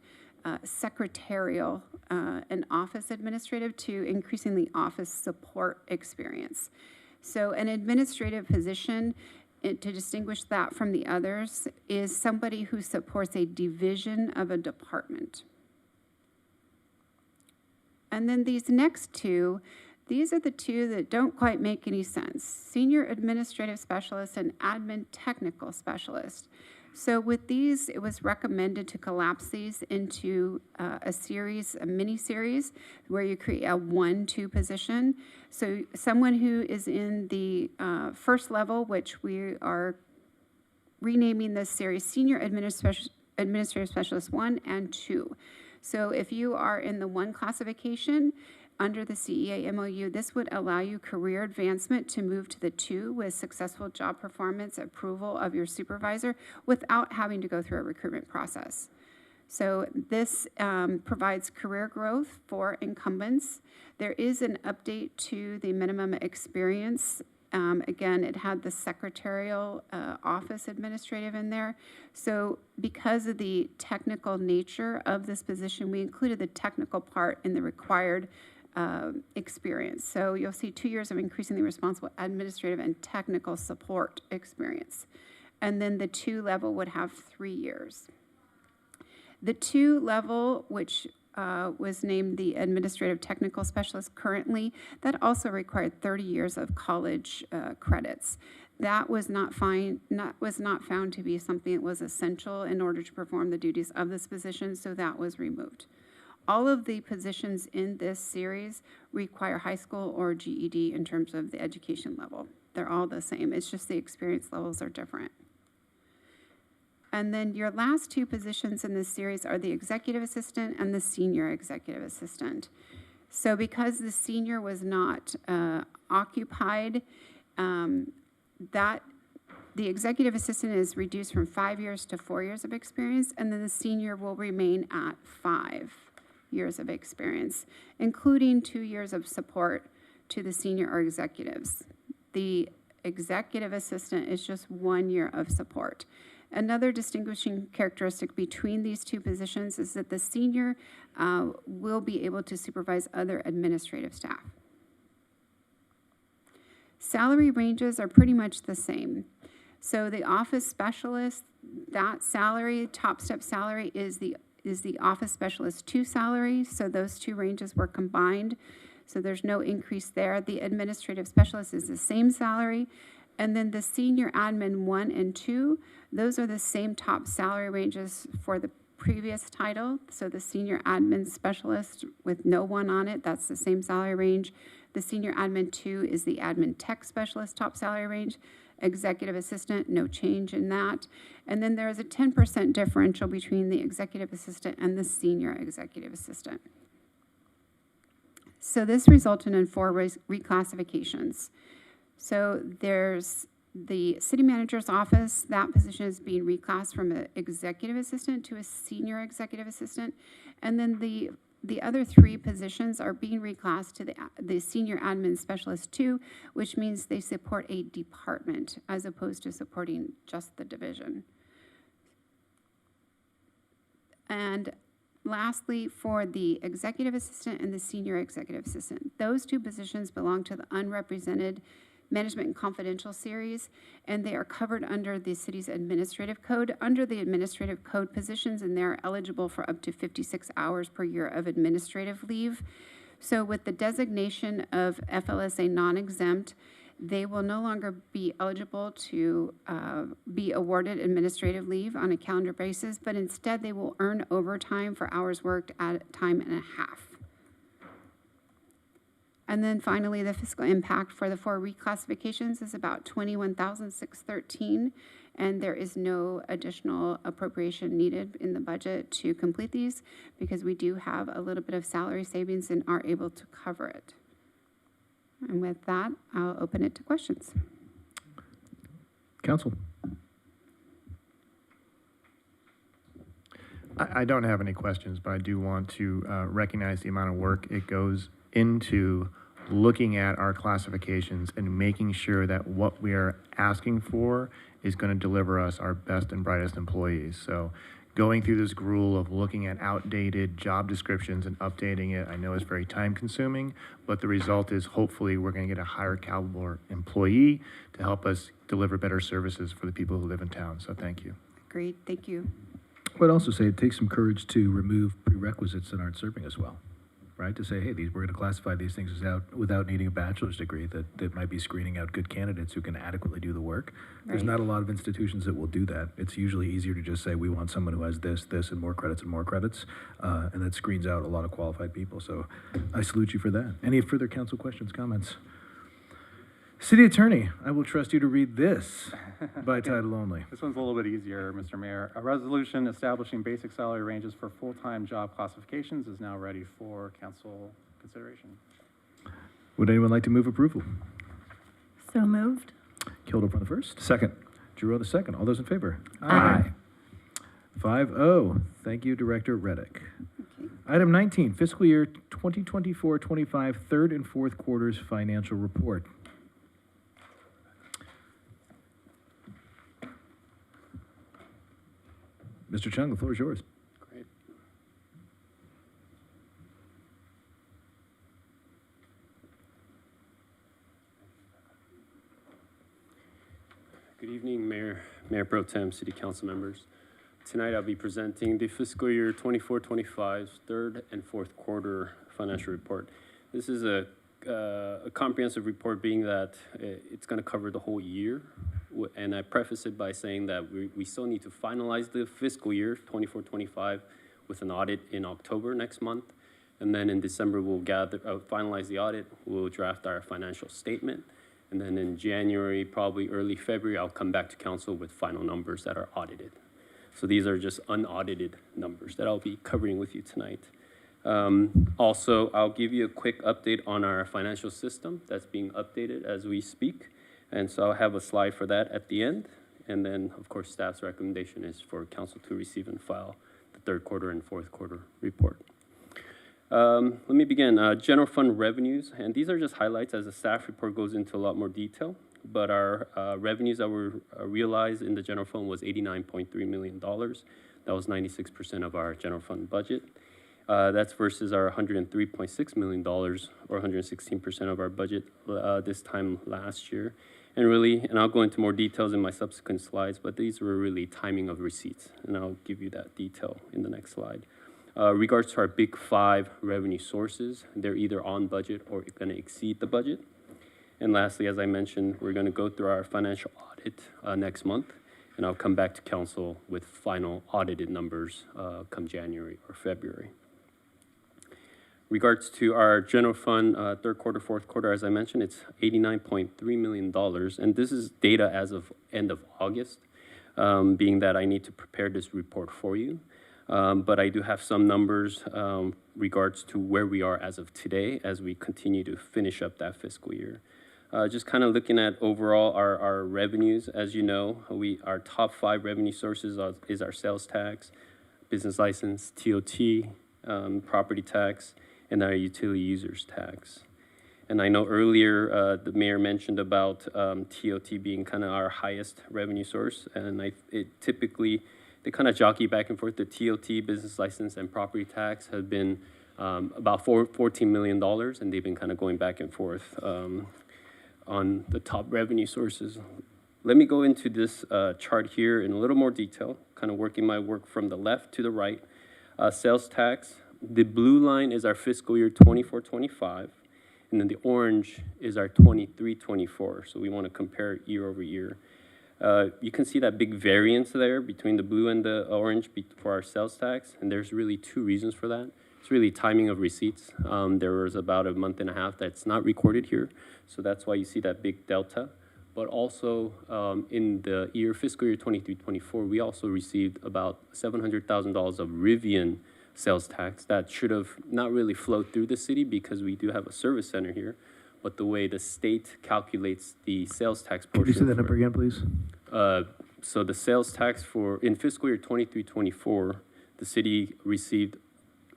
secretarial and office administrative to increasing the office support experience. So an administrative position, to distinguish that from the others, is somebody who supports a division of a department. And then these next two, these are the two that don't quite make any sense. Senior Administrative Specialist and Admin Technical Specialist. So with these, it was recommended to collapse these into a mini-series, where you create a 1-2 position. So someone who is in the first level, which we are renaming this series Senior Administrative Specialist 1 and 2. So if you are in the 1 classification, under the CEA MOU, this would allow you career advancement to move to the 2 with successful job performance approval of your supervisor without having to go through a recruitment process. So this provides career growth for incumbents. There is an update to the minimum experience. Again, it had the secretarial office administrative in there. So because of the technical nature of this position, we included the technical part in the required experience. So you'll see 2 years of increasingly responsible administrative and technical support experience. And then the 2 level would have 3 years. The 2 level, which was named the Administrative Technical Specialist currently, that also required 30 years of college credits. That was not found to be something that was essential in order to perform the duties of this position, so that was removed. All of the positions in this series require high school or GED in terms of the education level. They're all the same. It's just the experience levels are different. And then your last 2 positions in this series are the executive assistant and the senior executive assistant. So because the senior was not occupied, the executive assistant is reduced from 5 years to 4 years of experience, and then the senior will remain at 5 years of experience, including 2 years of support to the senior or executives. The executive assistant is just 1 year of support. Another distinguishing characteristic between these 2 positions is that the senior will be able to supervise other administrative staff. Salary ranges are pretty much the same. So the office specialist, that salary, top step salary, is the office specialist 2 salary. So those 2 ranges were combined. So there's no increase there. The administrative specialist is the same salary. And then the senior admin 1 and 2, those are the same top salary ranges for the previous title. So the senior admin specialist with no 1 on it, that's the same salary range. The senior admin 2 is the admin tech specialist top salary range. Executive assistant, no change in that. And then there is a 10% differential between the executive assistant and the senior executive assistant. So this resulted in 4 reclassifications. So there's the city manager's office. That position is being reclassed from an executive assistant to a senior executive assistant. And then the other 3 positions are being reclassed to the senior admin specialist 2, which means they support a department as opposed to supporting just the division. And lastly, for the executive assistant and the senior executive assistant, those 2 positions belong to the unrepresented Management and Confidential series, and they are covered under the city's administrative code. Under the administrative code positions, and they're eligible for up to 56 hours per year of administrative leave. So with the designation of FLSA non-exempt, they will no longer be eligible to be awarded administrative leave on a calendar basis, but instead they will earn overtime for hours worked at time and a half. And then finally, the fiscal impact for the 4 reclassifications is about $21,613, and there is no additional appropriation needed in the budget to complete these because we do have a little bit of salary savings and are able to cover it. And with that, I'll open it to questions. Council. I don't have any questions, but I do want to recognize the amount of work it goes into looking at our classifications and making sure that what we are asking for is going to deliver us our best and brightest employees. So going through this gruel of looking at outdated job descriptions and updating it, I know is very time consuming, but the result is hopefully we're going to get a higher caliber employee to help us deliver better services for the people who live in town. So thank you. Great, thank you. I would also say it takes some courage to remove prerequisites that aren't serving us well. right? To say, hey, we're going to classify these things as out without needing a bachelor's degree, that might be screening out good candidates who can adequately do the work. There's Right. not a lot of institutions that will do that. It's usually easier to just say, we want someone who has this, and more credits, and that screens out a lot of qualified people. So I salute you for that. Any further council questions, comments? City Attorney, I will trust you to read this by title only. This one's a little bit easier, Mr. Mayor. A resolution establishing basic salary ranges for full-time job classifications is now ready for council consideration. Would anyone like to move approval? So moved. Kilduff on the first. Second. Giroux on the second. All those in favor? Aye. 5-0. Thank you, Director Reddick. Item 19, fiscal year 2024-25, third and fourth quarters financial report. Mr. Chung, the floor is yours. Great. Good evening, Mayor Pro Tem, City Council members. Tonight I'll be presenting the fiscal year 24-25 third and fourth quarter financial report. This is a comprehensive report, being that it's going to cover the whole year. And I preface it by saying that we still need to finalize the fiscal year 24-25 with an audit in October next month. And then in December, we'll finalize the audit. We'll draft our financial statement. And then in January, probably early February, I'll come back to council with final numbers that are audited. So these are just unaudited numbers that I'll be covering with you tonight. Also, I'll give you a quick update on our financial system that's being updated as we speak. And so I'll have a slide for that at the end. And then, of course, staff's recommendation is for council to receive and file the third quarter and fourth quarter report. Let me begin. General fund revenues, and these are just highlights as the staff report goes into a lot more detail. But our revenues that were realized in the general fund was $89.3 million. That was 96% of our general fund budget. That's versus our $103.6 million, or 116% of our budget this time last year. And I'll go into more details in my subsequent slides, but these were really timing of receipts, and I'll give you that detail in the next slide. Regards to our big five revenue sources, they're either on budget or going to exceed the budget. And lastly, as I mentioned, we're going to go through our financial audit next month, and I'll come back to council with final audited numbers come January or February. Regards to our general fund third quarter, fourth quarter, as I mentioned, it's $89.3 million. And this is data as of end of August, being that I need to prepare this report for you. But I do have some numbers regards to where we are as of today as we continue to finish up that fiscal year. Just kind of looking at overall our revenues, as you know, our top five revenue sources is our sales tax, business license, TOT, property tax, and our utility users tax. And I know earlier the mayor mentioned about TOT being kind of our highest revenue source, and they kind of jockey back and forth. The TOT, business license, and property tax have been about $14 million, and they've been kind of going back and forth on the top revenue sources. Let me go into this chart here in a little more detail, kind of working my work from the left to the right. Sales tax. The blue line is our fiscal year 24-25, and then the orange is our 23-24. So we want to compare year over year. You can see that big variance there between the blue and the orange for our sales tax, and there's really two reasons for that. It's really timing of receipts. There was about a month and a half that's not recorded here, so that's why you see that big delta. But also in the fiscal year 23-24, we also received about $700,000 of Rivian sales tax that should have not really flowed through the city because we do have a service center here, but the way the state calculates the sales tax portion. Could you say that number again, please? So the sales tax in fiscal year 23-24, the city received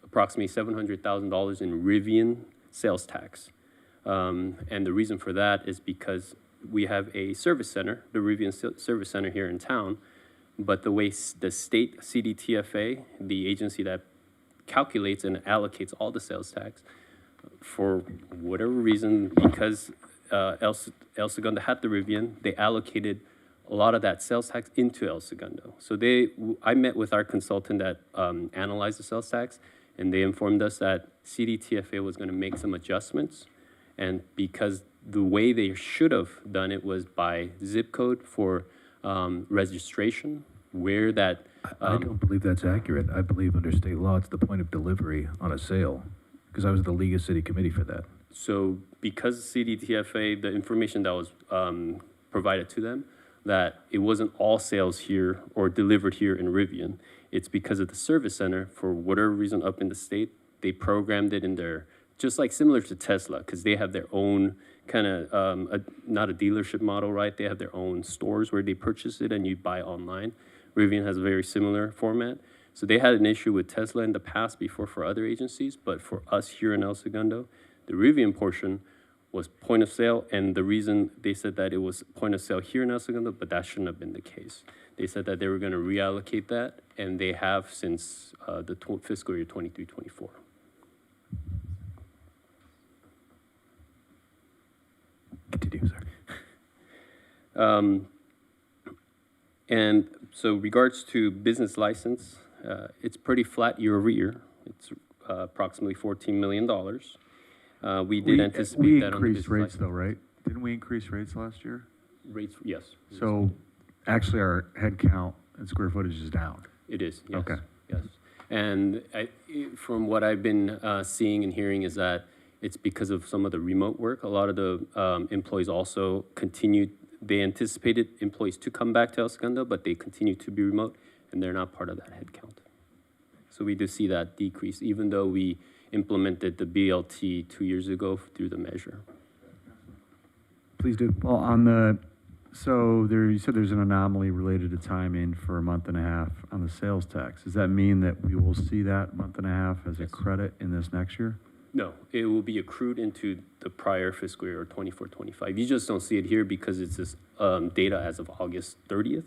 approximately $700,000 in Rivian sales tax. And the reason for that is because we have a service center, the Rivian Service Center here in town, but the way the state CDTFA, the agency that calculates and allocates all the sales tax, for whatever reason, because El Segundo had the Rivian, they allocated a lot of that sales tax into El Segundo. So I met with our consultant that analyzed the sales tax, and they informed us that CDTFA was going to make some adjustments, and because the way they should have done it was by zip code for registration, where that. I don't believe that's accurate. I believe under state law, it's the point of delivery on a sale, because I was the League of City Committee for that. So because CDTFA, the information that was provided to them, that it wasn't all sales here or delivered here in Rivian. It's because of the service center, for whatever reason up in the state, they programmed it in their, just like similar to Tesla, because they have their own kind of, not a dealership model, right? They have their own stores where they purchase it and you buy online. Rivian has a very similar format. So they had an issue with Tesla in the past before for other agencies, but for us here in El Segundo, the Rivian portion was point of sale, and the reason they said that it was point of sale here in El Segundo, but that shouldn't have been the case. They said that they were going to reallocate that, and they have since the fiscal year 23-24. Continue, sir. And so regards to business license, it's pretty flat year over year. It's approximately $14 million. We did anticipate that on the We business increased rates license. though, right? Didn't we increase rates last year? Rates, yes. So actually our head count and square footage is down. It is, yes. Okay. Yes. And from what I've been seeing and hearing is that it's because of some of the remote work. A lot of the employees also continued, they anticipated employees to come back to El Segundo, but they continue to be remote, and they're not part of that head count. So we do see that decrease, even though we implemented the BLT 2 years ago through the measure. Please do. Well, so there, you said there's an anomaly related to timing for a month and a half on the sales tax. Does that mean that we will see that month and a half as a credit in this next year? No, it will be accrued into the prior fiscal year, or 24-25. You just don't see it here because it's this data as of August 30th.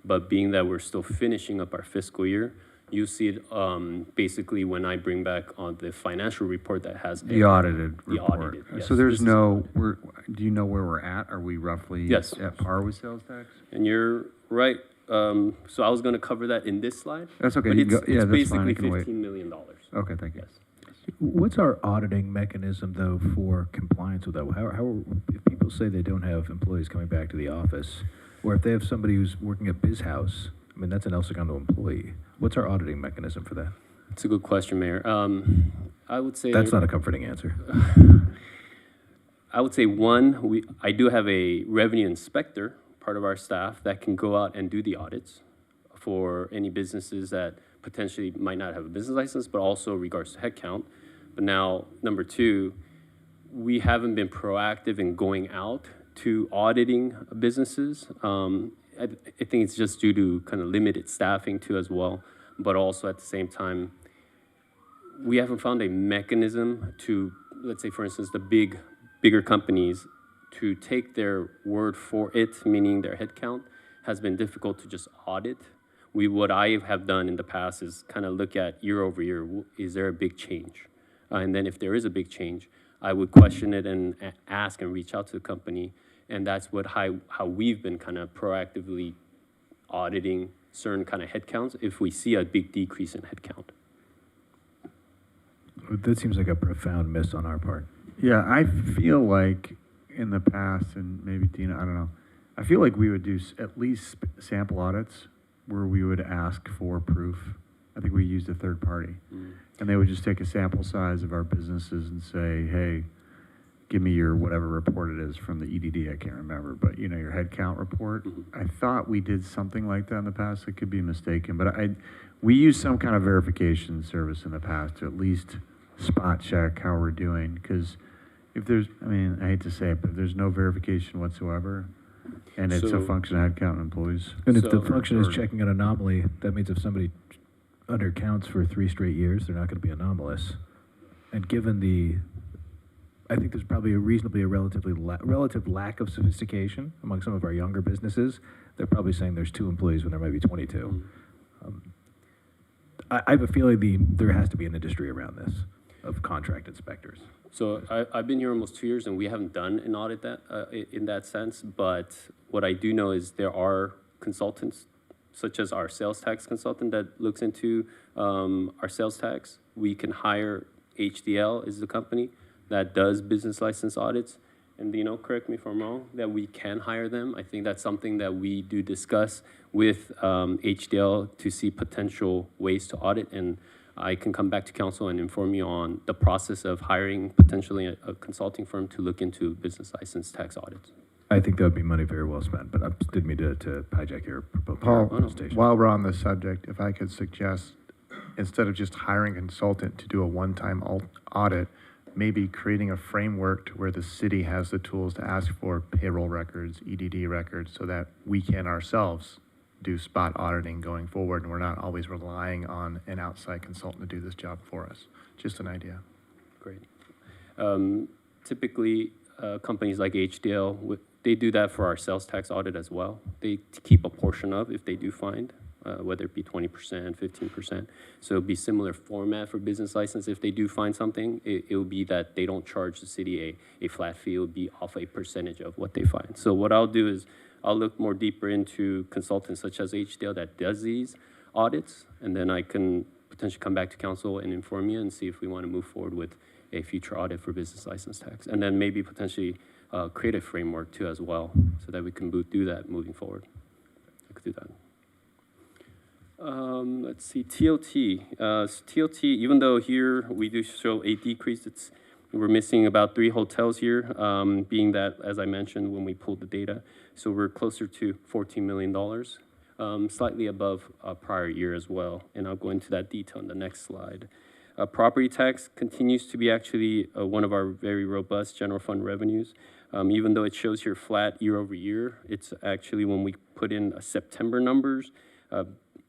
But being that we're still finishing up our fiscal year, you see it basically when I bring back on the financial report that has The audited report. The audited, yes. So there's no, do you know where we're at? Are we roughly Yes. at par with sales tax? And you're right. So I was going to cover that in this slide. That's okay. But You can it's, go- yeah, it's that's fine. I basically can wait. $15 million. Okay, thank you. Yes. What's our auditing mechanism, though, for compliance with that? If people say they don't have employees coming back to the office, or if they have somebody who's working at Biz House, I mean, that's an El Segundo employee. What's our auditing mechanism for that? It's a good question, Mayor. I would say That's not a comforting answer. I would say one, I do have a revenue inspector, part of our staff, that can go out and do the audits for any businesses that potentially might not have a business license, but also regards to headcount. But now, number two, we haven't been proactive in going out to auditing businesses. I think it's just due to kind of limited staffing too as well, but also at the same time, we haven't found a mechanism to, let's say for instance, the bigger companies to take their word for it, meaning their headcount, has been difficult to just audit. What I have done in the past is kind of look at year over year, is there a big change? And then if there is a big change, I would question it and ask and reach out to the company. And that's how we've been kind of proactively auditing certain kind of headcounts if we see a big decrease in headcount. That seems like a profound miss on our part. Yeah, I feel like in the past, and maybe Tina, I don't know, I feel like we would do at least sample audits where we would ask for proof. I think we used a third party. And they would just take a sample size of our businesses and say, hey, give me your whatever report it is from the EDD, I can't remember, but you know, your head count report. I thought we did something like that in the past. I could be mistaken, but we used some kind of verification service in the past to at least spot check how we're doing. Because if there's, I mean, I hate to say it, but if there's no verification whatsoever, and it's a function of head count and employees. And if the function is checking an anomaly, that means if somebody undercounts for 3 straight years, they're not going to be anomalous. And given I think there's probably a relative lack of sophistication among some of our younger businesses. They're probably saying there's 2 employees when there might be 22. I have a feeling there has to be an industry around this of contract inspectors. So I've been here almost 2 years, and we haven't done an audit in that sense. But what I do know is there are consultants, such as our sales tax consultant that looks into our sales tax. we can hire HDL is the company that does business license audits. And Dino, correct me if I'm wrong, that we can hire them. I think that's something that we do discuss with HDL to see potential ways to audit. And I can come back to council and inform you on the process of hiring potentially a consulting firm to look into business license tax audits. I think that would be money very well spent, but I didn't mean to hijack your Paul, presentation. while we're on this subject, if I could suggest, instead of just hiring a consultant to do a one-time audit, maybe creating a framework to where the city has the tools to ask for payroll records, EDD records, so that we can ourselves do spot auditing going forward, and we're not always relying on an outside consultant to do this job for us. Just an idea. Great. Typically, companies like HDL, they do that for our sales tax audit as well. They keep a portion of if they do find, whether it be 20%, 15%. So it'll be similar format for business license. If they do find something, it will be that they don't charge the city a flat fee. It will be off a percentage of what they find. So what I'll do is I'll look more deeper into consultants such as HDL that does these audits, and then I can potentially come back to council and inform you and see if we want to move forward with a future audit for business license tax. And then maybe potentially create a framework too as well, so that we can do that moving forward. I could do that. Let's see, TOT. TOT, even though here we do show a decrease, we're missing about 3 hotels here, being that, as I mentioned, when we pulled the data. So we're closer to $14 million, slightly above prior year as well. And I'll go into that detail in the next slide. Property tax continues to be actually one of our very robust general fund revenues. Even though it shows here flat year over year, it's actually when we put in September numbers,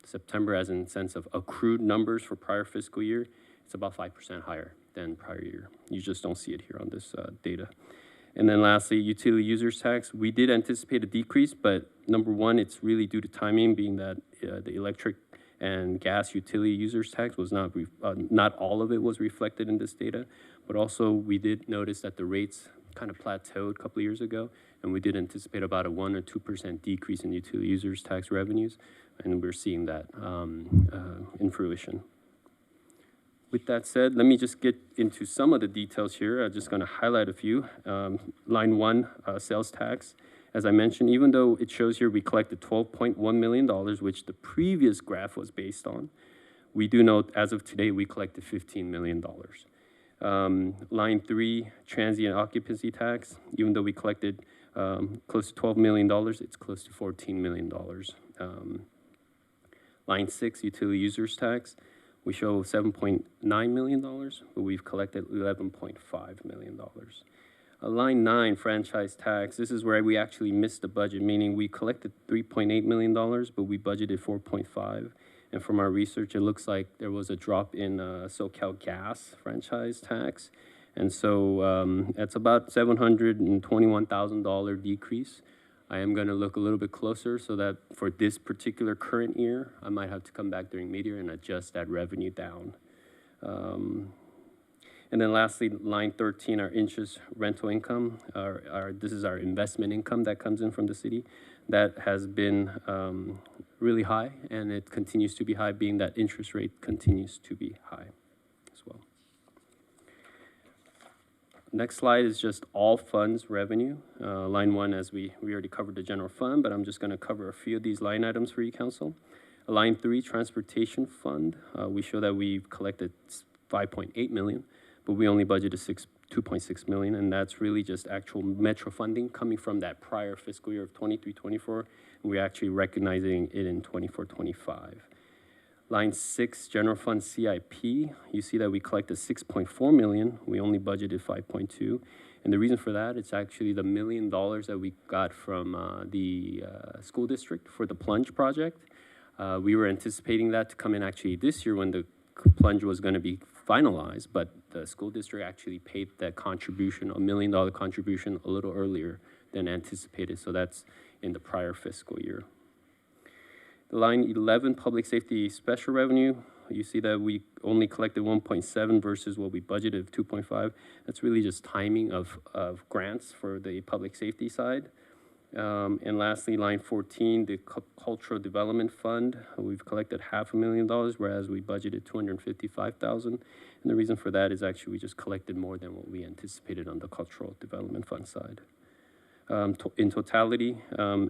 September as in sense of accrued numbers for prior fiscal year, it's about 5% higher than prior year. You just don't see it here on this data. And then lastly, utility users tax. We did anticipate a decrease, but number one, it's really due to timing, being that the electric and gas utility users tax was not all of it was reflected in this data, but also we did notice that the rates kind of plateaued a couple of years ago, and we did anticipate about a 1 or 2% decrease in utility users tax revenues, and we're seeing that in fruition. With that said, let me just get into some of the details here. I'm just going to highlight a few. Line 1, sales tax. As I mentioned, even though it shows here we collected $12.1 million, which the previous graph was based on, we do note as of today we collected $15 million. Line 3, transient occupancy tax. Even though we collected close to $12 million, it's close to $14 million. Line 6, utility users tax. We show $7.9 million, but we've collected $11.5 million. Line 9, franchise tax. This is where we actually missed the budget, meaning we collected $3.8 million, but we budgeted $4.5. And from our research, it looks like there was a drop in SoCal Gas franchise tax. And so that's about $721,000 decrease. I am going to look a little bit closer so that for this particular current year, I might have to come back during mid-year and adjust that revenue down. And then lastly, line 13, our interest rental income. This is our investment income that comes in from the city. That has been really high, and it continues to be high, being that interest rate continues to be high as well. Next slide is just all funds revenue. Line 1, as we already covered the general fund, but I'm just going to cover a few of these line items for you, council. Line 3, transportation fund. We show that we've collected $5.8 million, but we only budgeted $2.6 million, and that's really just actual metro funding coming from that prior fiscal year of 23-24, and we're actually recognizing it in 24-25. Line 6, general fund CIP, you see that we collected $6.4 million. We only budgeted $5.2. And the reason for that, it's actually the $1 million that we got from the school district for the plunge project. We were anticipating that to come in actually this year when the plunge was going to be finalized, but the school district actually paid that contribution, $1 million contribution, a little earlier than anticipated. So that's in the prior fiscal year. Line 11, public safety special revenue. You see that we only collected 1.7 versus what we budgeted of 2.5. That's really just timing of grants for the public safety side. And lastly, line 14, the Cultural Development Fund, we've collected $500,000, whereas we budgeted $255,000. And the reason for that is actually we just collected more than what we anticipated on the Cultural Development Fund side. In totality,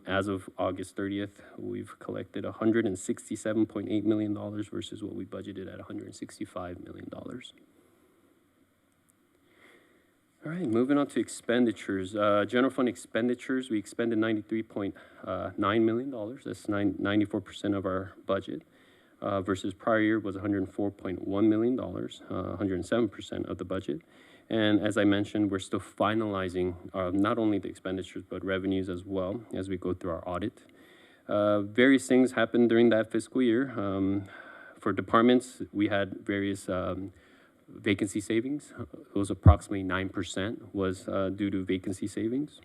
as of August 30th, we've collected $167.8 million versus what we budgeted at $165 million. All right, moving on to expenditures. General fund expenditures, we expended $93.9 million. That's 94% of our budget. Versus prior year was $104.1 million, 107% of the budget. And as I mentioned, we're still finalizing not only the expenditures, but revenues as well as we go through our audit. Various things happened during that fiscal year. For departments, we had various vacancy savings. It was approximately 9% was due to vacancy savings.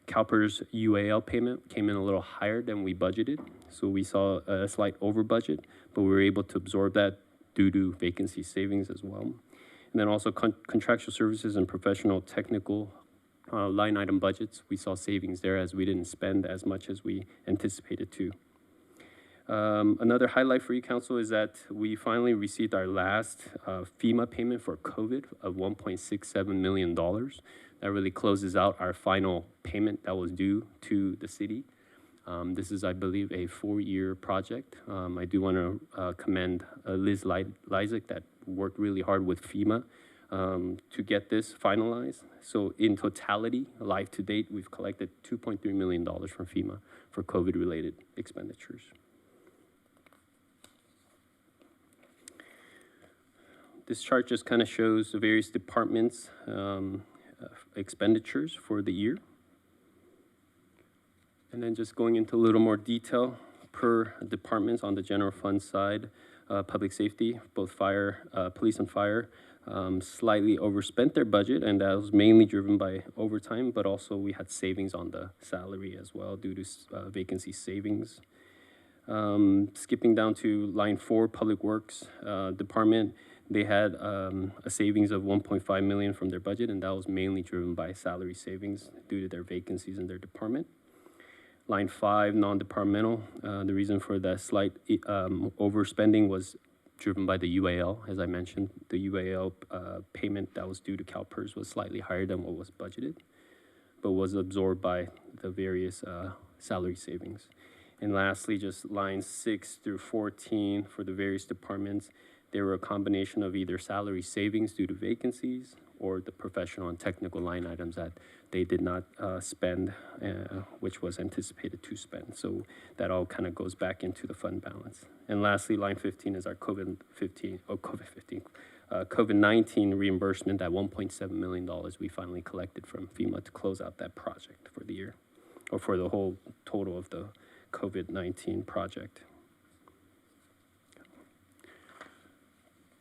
CalPERS UAL payment came in a little higher than we budgeted, so we saw a slight over budget, but we were able to absorb that due to vacancy savings as well. And then also contractual services and professional technical line item budgets, we saw savings there as we didn't spend as much as we anticipated to. Another highlight for you, Council, is that we finally received our last FEMA payment for COVID of $1.67 million. That really closes out our final payment that was due to the city. This is, I believe, a 4-year project. I do want to commend Liz Lysak that worked really hard with FEMA to get this finalized. So in totality, live to date, we've collected $2.3 million from FEMA for COVID-related expenditures. This chart just kind of shows the various departments' expenditures for the year. And then just going into a little more detail per departments on the general fund side, public safety, both fire, police and fire, slightly overspent their budget, and that was mainly driven by overtime, but also we had savings on the salary as well due to vacancy savings. Skipping down to line 4, public works department, they had a savings of $1.5 million from their budget, and that was mainly driven by salary savings due to their vacancies in their department. Line 5, non-departmental, the reason for that slight overspending was driven by the UAL. As I mentioned, the UAL payment that was due to CalPERS was slightly higher than what was budgeted, but was absorbed by the various salary savings. And lastly, just lines 6 through 14 for the various departments, they were a combination of either salary savings due to vacancies or the professional and technical line items that they did not spend, which was anticipated to spend. So that all kind of goes back into the fund balance. And lastly, line 15 is our COVID-19 reimbursement, that $1.7 million we finally collected from FEMA to close out that project for the year, or for the whole total of the COVID-19 project.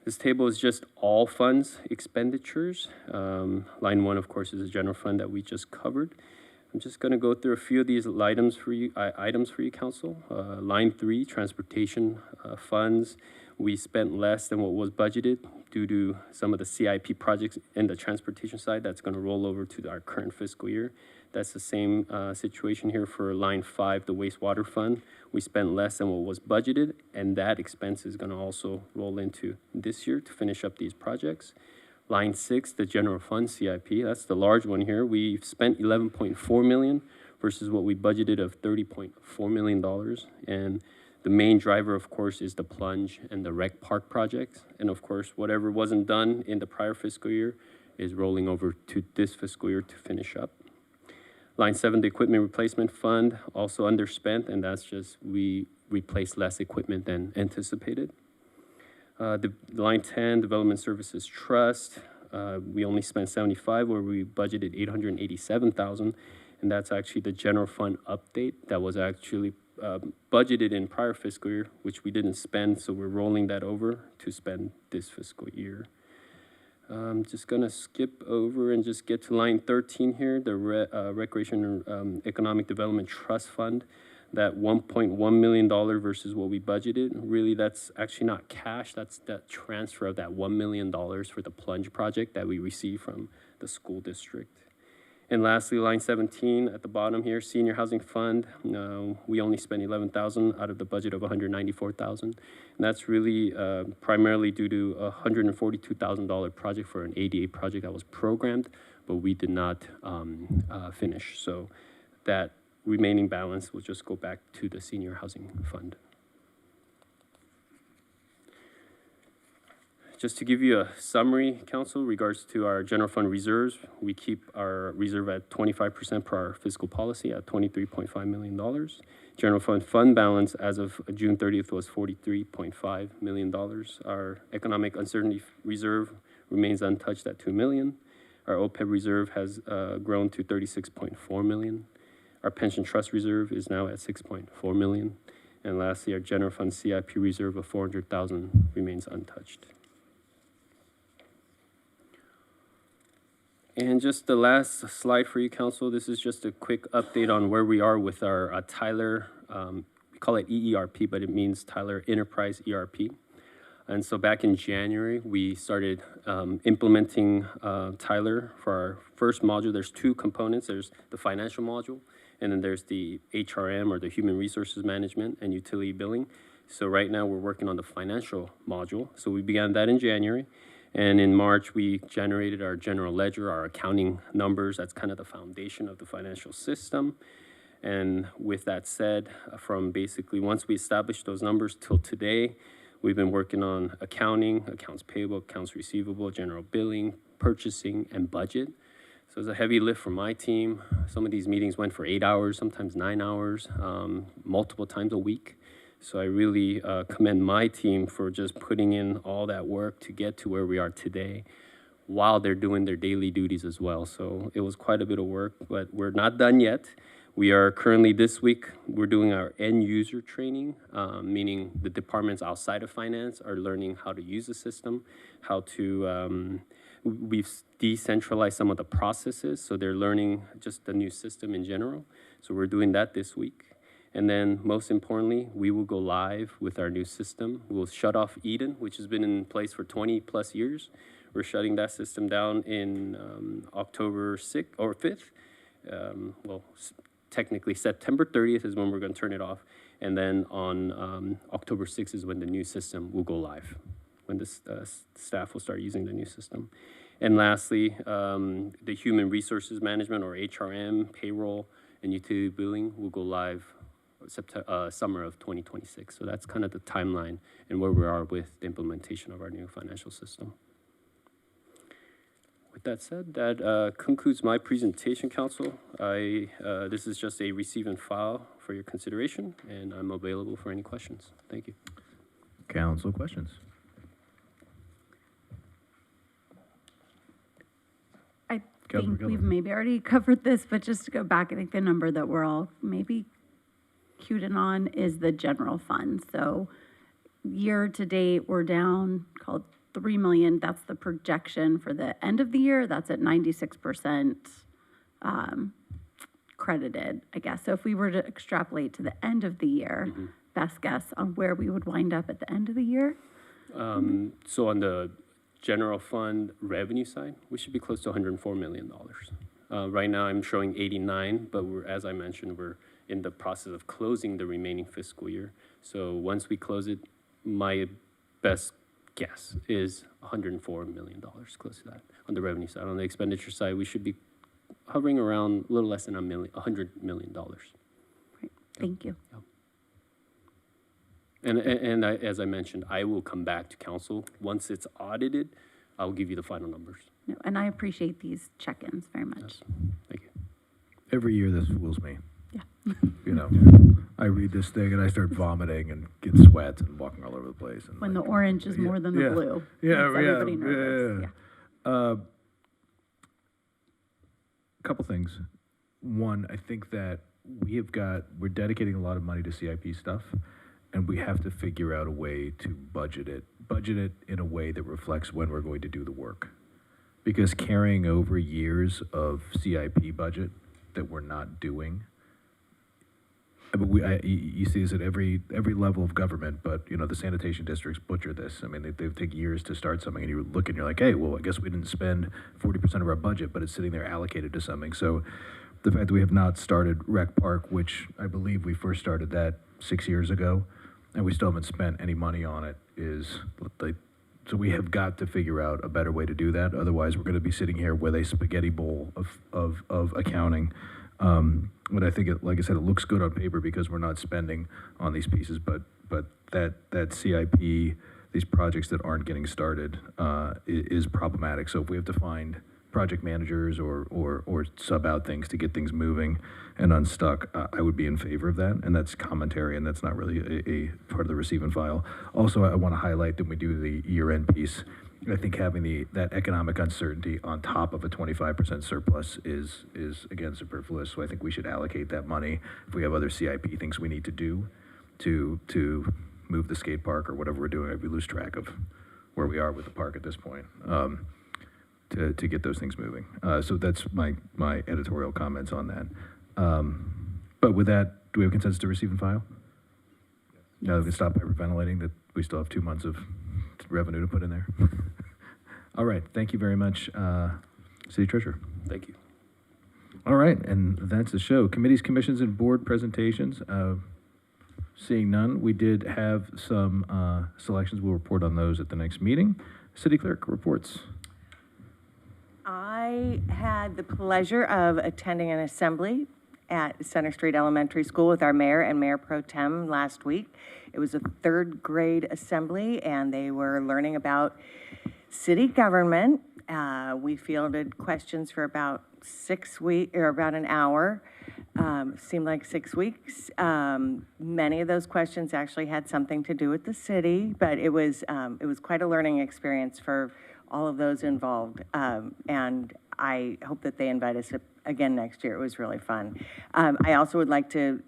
This table is just all funds expenditures. Line 1, of course, is a general fund that we just covered. I'm just going to go through a few of these items for you, Council. Line 3, transportation funds. We spent less than what was budgeted due to some of the CIP projects in the transportation side that's going to roll over to our current fiscal year. That's the same situation here for line 5, the wastewater fund. We spent less than what was budgeted, and that expense is going to also roll into this year to finish up these projects. Line 6, the general fund CIP, that's the large one here. We spent $11.4 million versus what we budgeted of $30.4 million. And the main driver, of course, is the plunge and the rec park projects. And of course, whatever wasn't done in the prior fiscal year is rolling over to this fiscal year to finish up. Line 7, the equipment replacement fund, also underspent, and that's just we replaced less equipment than anticipated. Line 10, development services trust, we only spent $75,000 where we budgeted $887,000, and that's actually the general fund update that was actually budgeted in prior fiscal year, which we didn't spend, so we're rolling that over to spend this fiscal year. I'm just going to skip over and just get to line 13 here, the Recreation and Economic Development Trust Fund, that $1.1 million versus what we budgeted. Really, that's actually not cash. That's that transfer of that $1 million for the plunge project that we received from the school district. And lastly, line 17 at the bottom here, senior housing fund. We only spent $11,000 out of the budget of $194,000. And that's really primarily due to a $142,000 project for an ADA project that was programmed, but we did not finish. So that remaining balance will just go back to the senior housing fund. Just to give you a summary, Council, regards to our general fund reserves, we keep our reserve at 25% per our fiscal policy at $23.5 million. General fund balance as of June 30th was $43.5 million. Our economic uncertainty reserve remains untouched at $2 million. Our OPEB reserve has grown to $36.4 million. Our pension trust reserve is now at $6.4 million. And lastly, our general fund CIP reserve of $400,000 remains untouched. And just the last slide for you, Council. This is just a quick update on where we are with our Tyler, we call it EERP, but it means Tyler Enterprise ERP. And so back in January, we started implementing Tyler for our first module. There's two components. There's the financial module, and then there's the HRM, or the Human Resources Management and Utility Billing. So right now, we're working on the financial module. So we began that in January. And in March, we generated our general ledger, our accounting numbers. That's kind of the foundation of the financial system. And with that said, from basically once we established those numbers till today, we've been working on accounting, accounts payable, accounts receivable, general billing, purchasing, and budget. So it's a heavy lift for my team. Some of these meetings went for 8 hours, sometimes 9 hours, multiple times a week. So I really commend my team for just putting in all that work to get to where we are today while they're doing their daily duties as well. So it was quite a bit of work, but we're not done yet. We are currently, this week, we're doing our end user training, meaning the departments outside of finance are learning how to use the system, how to, we've decentralized some of the processes, so they're learning just the new system in general. So we're doing that this week. And then, most importantly, we will go live with our new system. We'll shut off Eden, which has been in place for 20 plus years. We're shutting that system down in October 6th or 5th. Technically September 30th is when we're going to turn it off. And then on October 6th is when the new system will go live, when the staff will start using the new system. And lastly, the Human Resources Management, or HRM, payroll, and utility billing will go live summer of 2026. So that's kind of the timeline and where we are with the implementation of our new financial system. With that said, that concludes my presentation, Council. This is just a receive and file for your consideration, and I'm available for any questions. Thank you. Council questions? I think we've maybe already covered this, but just to go back, I think the number that we're all maybe cued in on is the general fund. So year to date, we're down called $3 million. That's the projection for the end of the year. That's at 96% credited, I guess. So if we were to extrapolate to the end of the year, best guess on where we would wind up at the end of the year? So on the general fund revenue side, we should be close to $104 million. Right now, I'm showing 89, but as I mentioned, we're in the process of closing the remaining fiscal year. So once we close it, my best guess is $104 million, close to that on the revenue side. On the expenditure side, we should be hovering around a little less than $100 million. Great. Thank you. Yep. And as I mentioned, I will come back to council. Once it's audited, I'll give you the final numbers. No, and I appreciate these check-ins very much. Yes. Thank you. Every year this fools me. Yeah. You know, I read this thing and I start vomiting and get sweats and walking all over the place. And when the orange is more than the blue. Yeah, makes everybody nervous. yeah. Couple things. One, I think that we're dedicating a lot of money to CIP stuff, and we have to figure out a way to budget it in a way that reflects when we're going to do the work. Because carrying over years of CIP budget that we're not doing but you see this at every level of government, but, you know, the sanitation districts butcher this. I mean, they take years to start something, and you look and you're like, hey, well, I guess we didn't spend 40% of our budget, but it's sitting there allocated to something. So the fact that we have not started Rec Park, which I believe we first started that 6 years ago, and we still haven't spent any money on it, is like, so we have got to figure out a better way to do that. Otherwise, we're going to be sitting here with a spaghetti bowl of accounting. But I think, like I said, it looks good on paper because we're not spending on these pieces. But that CIP, these projects that aren't getting started, is problematic. So if we have to find project managers or sub out things to get things moving and unstuck, I would be in favor of that. And that's commentary, and that's not really a part of the receive and file. Also, I want to highlight that when we do the year-end piece, I think having that economic uncertainty on top of a 25% surplus is again superfluous. So I think we should allocate that money if we have other CIP things we need to do to move the skate park or whatever we're doing. We lose track of where we are with the park at this point. To get those things moving. So that's my editorial comments on that. But with that, do we have consensus to receive and file? Now we can stop hyperventilating that we still have 2 months of revenue to put in there. All right, thank you very much, City Treasurer. Thank you. All right, and that's the show. Committees, commissions, and board presentations. Seeing none, we did have some selections. We'll report on those at the next meeting. City Clerk reports. I had the pleasure of attending an assembly at Center Street Elementary School with our mayor and Mayor Pro Tem last week. It was a third grade assembly, and they were learning about city government. We fielded questions for about 6 weeks, or about an hour. Seemed like 6 weeks. Many of those questions actually had something to do with the city, but it was quite a learning experience for all of those involved. And I hope that they invite us again next year. It was really fun. I also would like to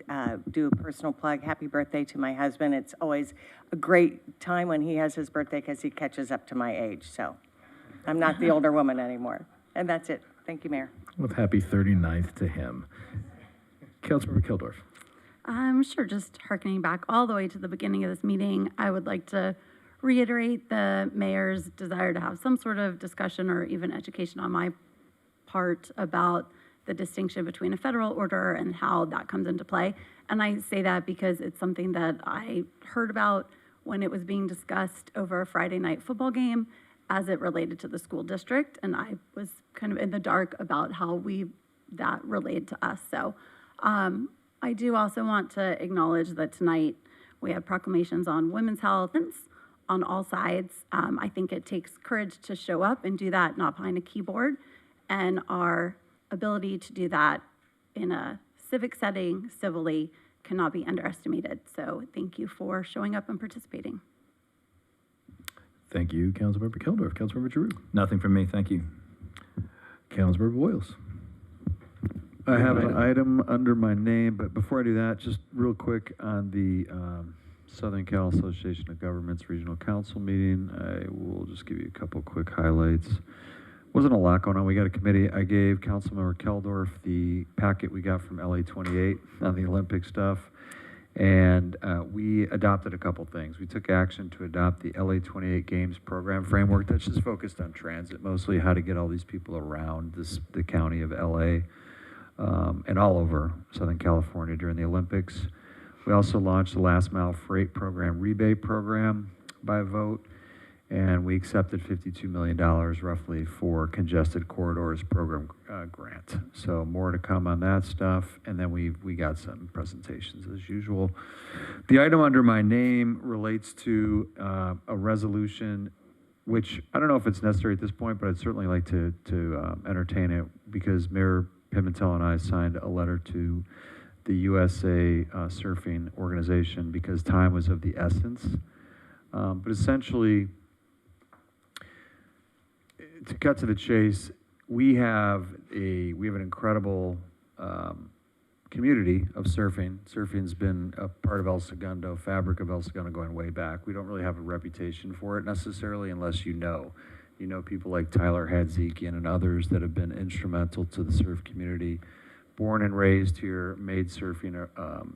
do a personal plug. Happy birthday to my husband. It's always a great time when he has his birthday because he catches up to my age. So I'm not the older woman anymore. And that's it. Thank you, Mayor. With happy 39th to him. Councilmember Kildorf. Sure, just hearkening back all the way to the beginning of this meeting, I would like to reiterate the mayor's desire to have some sort of discussion or even education on my part about the distinction between a federal order and how that comes into play. And I say that because it's something that I heard about when it was being discussed over a Friday night football game as it related to the school district. And I was kind of in the dark about how that related to us. So I do also want to acknowledge that tonight we had proclamations on women's health on all sides. I think it takes courage to show up and do that not behind a keyboard, and our ability to do that in a civic setting, civilly, cannot be underestimated. So thank you for showing up and participating. Thank you, Councilmember Kildorf. Councilmember Giroux. Nothing from me, thank you. Councilmember Boyles. I have an item under my name, but before I do that, just real quick on the Southern Cal Association of Governments Regional Council meeting. I will just give you a couple quick highlights. Wasn't a lot going on. We got a committee. I gave Councilmember Keldorf the packet we got from LA 28 on the Olympic stuff, and we adopted a couple things. We took action to adopt the LA 28 Games program framework that's just focused on transit, mostly how to get all these people around the county of LA and all over Southern California during the Olympics. We also launched the Last Mile Freight Program rebate program by vote, and we accepted $52 million roughly for Congested Corridors program grant. So more to come on that stuff, and then we got some presentations as usual. The item under my name relates to a resolution, which I don't know if it's necessary at this point, but I'd certainly like to entertain it because Mayor Pimentel and I signed a letter to the USA Surfing Organization because time was of the essence. But essentially, to cut to the chase, we have an incredible community of surfing. Surfing's been a part of El Segundo, fabric of El Segundo going way back. We don't really have a reputation for it necessarily unless you know people like Tyler Hadzekian and others that have been instrumental to the surf community born and raised here, made surfing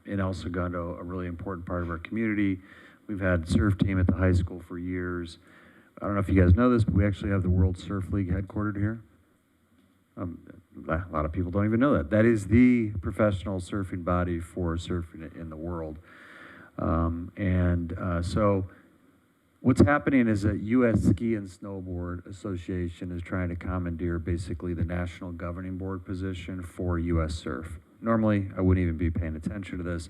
in El Segundo a really important part of our community. We've had surf team at the high school for years. I don't know if you guys know this, but we actually have the World Surf League headquartered here. A lot of people don't even know that. That is the professional surfing body for surfing in the world. So what's happening is that U.S. Ski and Snowboard Association is trying to commandeer basically the national governing board position for U.S. Surf. Normally, I wouldn't even be paying attention to this,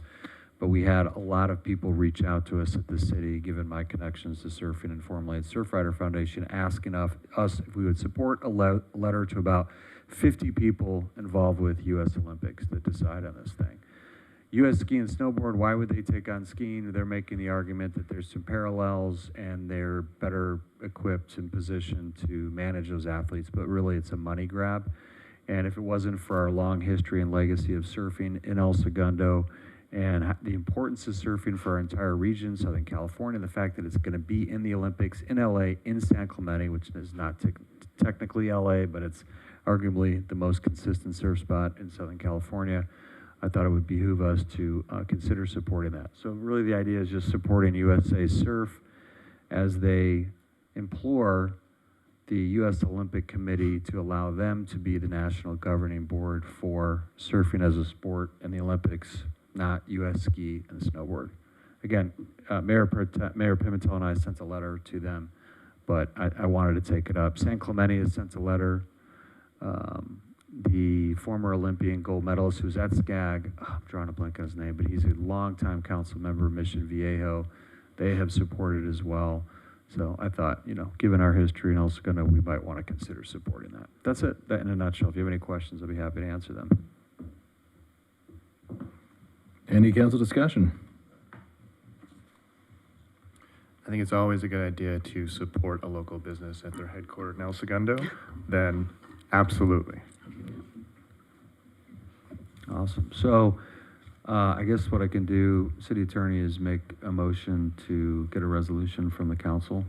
but we had a lot of people reach out to us at the city, given my connections to surfing and Formula 8 Surfrider Foundation, asking us if we would support a letter to about 50 people involved with U.S. Olympics that decide on this thing. U.S. Ski and Snowboard, why would they take on skiing? They're making the argument that there's some parallels and they're better equipped and positioned to manage those athletes, but really it's a money grab. And if it wasn't for our long history and legacy of surfing in El Segundo and the importance of surfing for our entire region, Southern California, the fact that it's going to be in the Olympics in LA, in San Clemente, which is not technically LA, but it's arguably the most consistent surf spot in Southern California, I thought it would behoove us to consider supporting that. So really the idea is just supporting USA Surf as they implore the U.S. Olympic Committee to allow them to be the national governing board for surfing as a sport in the Olympics, not U.S. Ski and Snowboard. Again, Mayor Pimentel and I sent a letter to them, but I wanted to take it up. San Clemente has sent a letter. The former Olympian gold medalist who's at SCAG, I'm drawing a blank on his name, but he's a longtime council member of Mission Viejo. They have supported as well. So I thought, given our history in El Segundo, we might want to consider supporting that. That's it, that in a nutshell. If you have any questions, I'll be happy to answer them. Any council discussion? I think it's always a good idea to support a local business at their headquarters in El Segundo. Then absolutely. Awesome. So I guess what I can do, City Attorney, is make a motion to get a resolution from the council.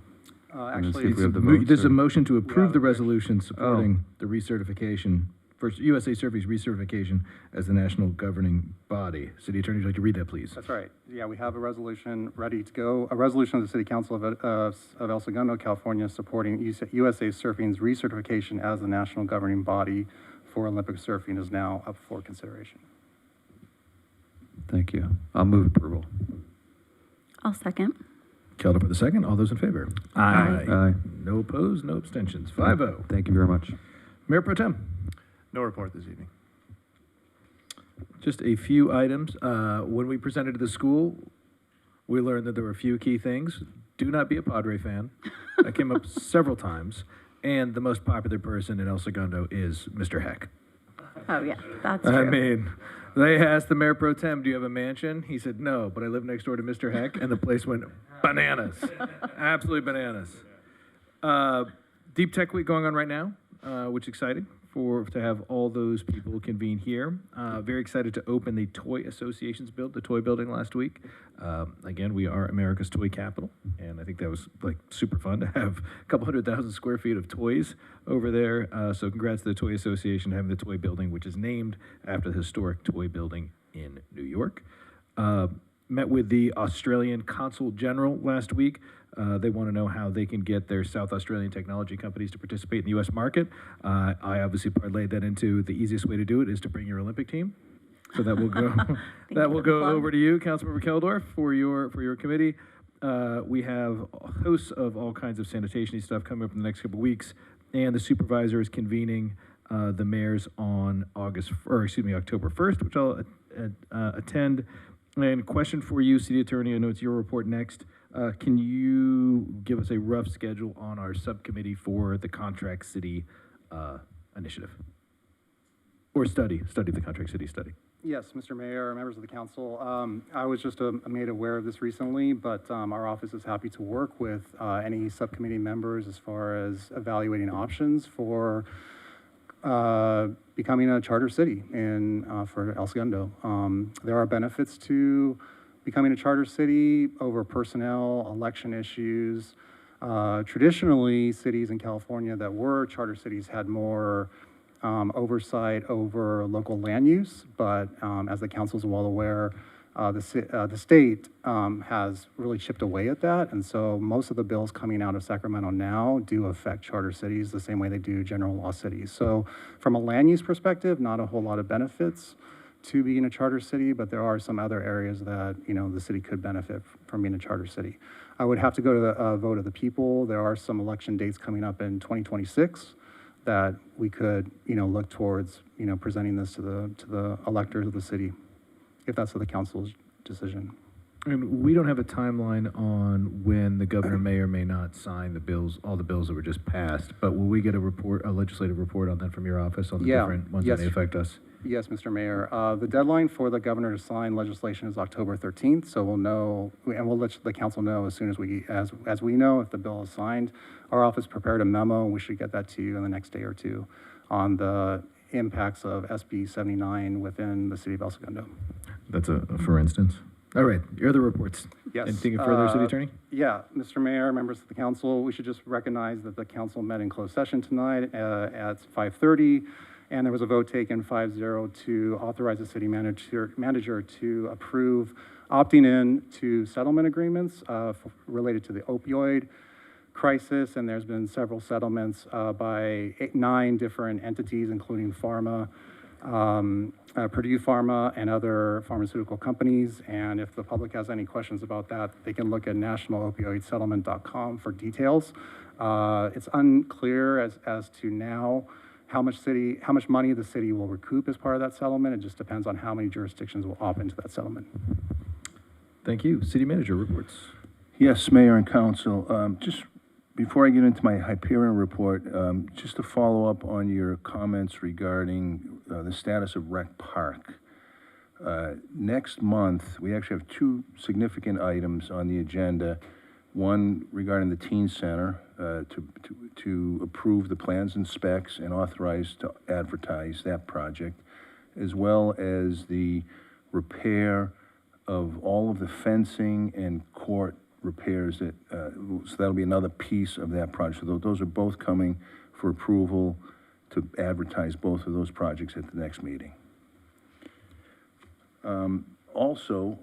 Actually, there's a motion to approve the resolution supporting the recertification, for USA Surfing's recertification as the national governing body. City Attorney, would you like to read that, please? That's right. Yeah, we have a resolution ready to go. A resolution of the City Council of El Segundo, California, supporting USA Surfing's recertification as the national governing body for Olympic surfing is now up for consideration. Thank you. I'll move approval. I'll second. Kelda for the second. All those in favor? Aye. Aye. No opposed, no abstentions. 5-0. Thank you very much. Mayor Pro Tem. No report this evening. Just a few items. When we presented to the school, we learned that there were a few key things. Do not be a Padre fan. That came up several times. And the most popular person in El Segundo is Mr. Heck. Oh, yeah, that's true. I mean, they asked the Mayor Pro Tem, do you have a mansion? He said, no, but I live next door to Mr. Heck. And the place went bananas. Absolutely bananas. Deep Tech Week going on right now, which is exciting to have all those people convene here. Very excited to open the Toy Association's the toy building last week. Again, we are America's toy capital, and I think that was super fun to have a couple 100,000 square feet of toys over there. So congrats to the Toy Association having the toy building, which is named after the historic toy building in New York. Met with the Australian Consul General last week. They want to know how they can get their South Australian technology companies to participate in the U.S. market. I obviously parlayed that into the easiest way to do it is to bring your Olympic team. So that will go over to you, Councilmember Keldorf, for your committee. We have hosts of all kinds of sanitation stuff coming up in the next couple of weeks, and the supervisor is convening the mayors on October 1st, which I'll attend. And question for you, City Attorney, I know it's your report next. Can you give us a rough schedule on our subcommittee for the Contract City initiative? Or study the Contract City study? Yes, Mr. Mayor, members of the council. I was just made aware of this recently, but our office is happy to work with any subcommittee members as far as evaluating options for becoming a charter city for El Segundo. There are benefits to becoming a charter city over personnel, election issues. Traditionally, cities in California that were charter cities had more oversight over local land use, but as the council is well aware, the state has really chipped away at that, and so most of the bills coming out of Sacramento now do affect charter cities the same way they do general law cities. So from a land use perspective, not a whole lot of benefits to being a charter city, but there are some other areas that, you know, the city could benefit from being a charter city. I would have to go to the vote of the people. There are some election dates coming up in 2026 that we could, you know, look towards, you know, presenting this to the electors of the city, if that's the council's decision. And we don't have a timeline on when the governor may or may not sign the bills, all the bills that were just passed, but will we get a report, a legislative report on that from your office on the different ones that may affect us? Yes, Mr. Mayor. The deadline for the governor to sign legislation is October 13th, so we'll know, and we'll let the council know as soon as we know if the bill is signed. Our office prepared a memo, and we should get that to you in the next day or two on the impacts of SB 79 within the city of El Segundo. That's a for instance. All right, your other reports. Yes. Anything further, City Attorney? Yeah, Mr. Mayor, members of the council, we should just recognize that the council met in closed session tonight at 5:30, and there was a vote taken 5-0 to authorize the city manager to approve opting in to settlement agreements related to the opioid crisis, and there's been several settlements by 9 different entities, including pharma, Purdue Pharma, and other pharmaceutical companies. And if the public has any questions about that, they can look at nationalopioidsettlement.com for details. It's unclear as to now how much money the city will recoup as part of that settlement. It just depends on how many jurisdictions will opt into that settlement. Thank you. City Manager reports. Yes, Mayor and Council. Just before I get into my Hyperion report, just to follow up on your comments regarding the status of Rec Park. Next month, we actually have 2 significant items on the agenda. One regarding the Teen Center, to approve the plans and specs and authorize to advertise that project, as well as the repair of all of the fencing and court repairs that, so that'll be another piece of that project. So those are both coming for approval to advertise both of those projects at the next meeting. Also,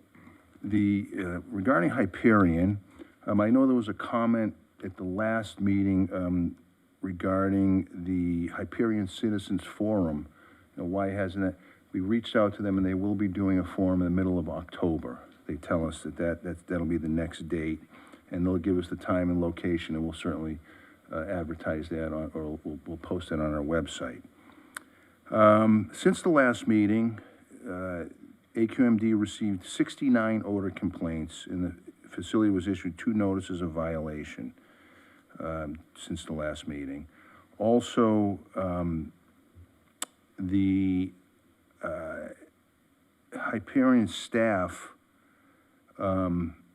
regarding Hyperion, I know there was a comment at the last meeting regarding the Hyperion Citizens Forum. You know, why hasn't it? We reached out to them, and they will be doing a forum in the middle of October. They tell us that'll be the next date, and they'll give us the time and location, and we'll certainly advertise that or we'll post it on our website. Since the last meeting, AQMD received 69 odor complaints, and the facility was issued 2 notices of violation since the last meeting. Also, the Hyperion staff,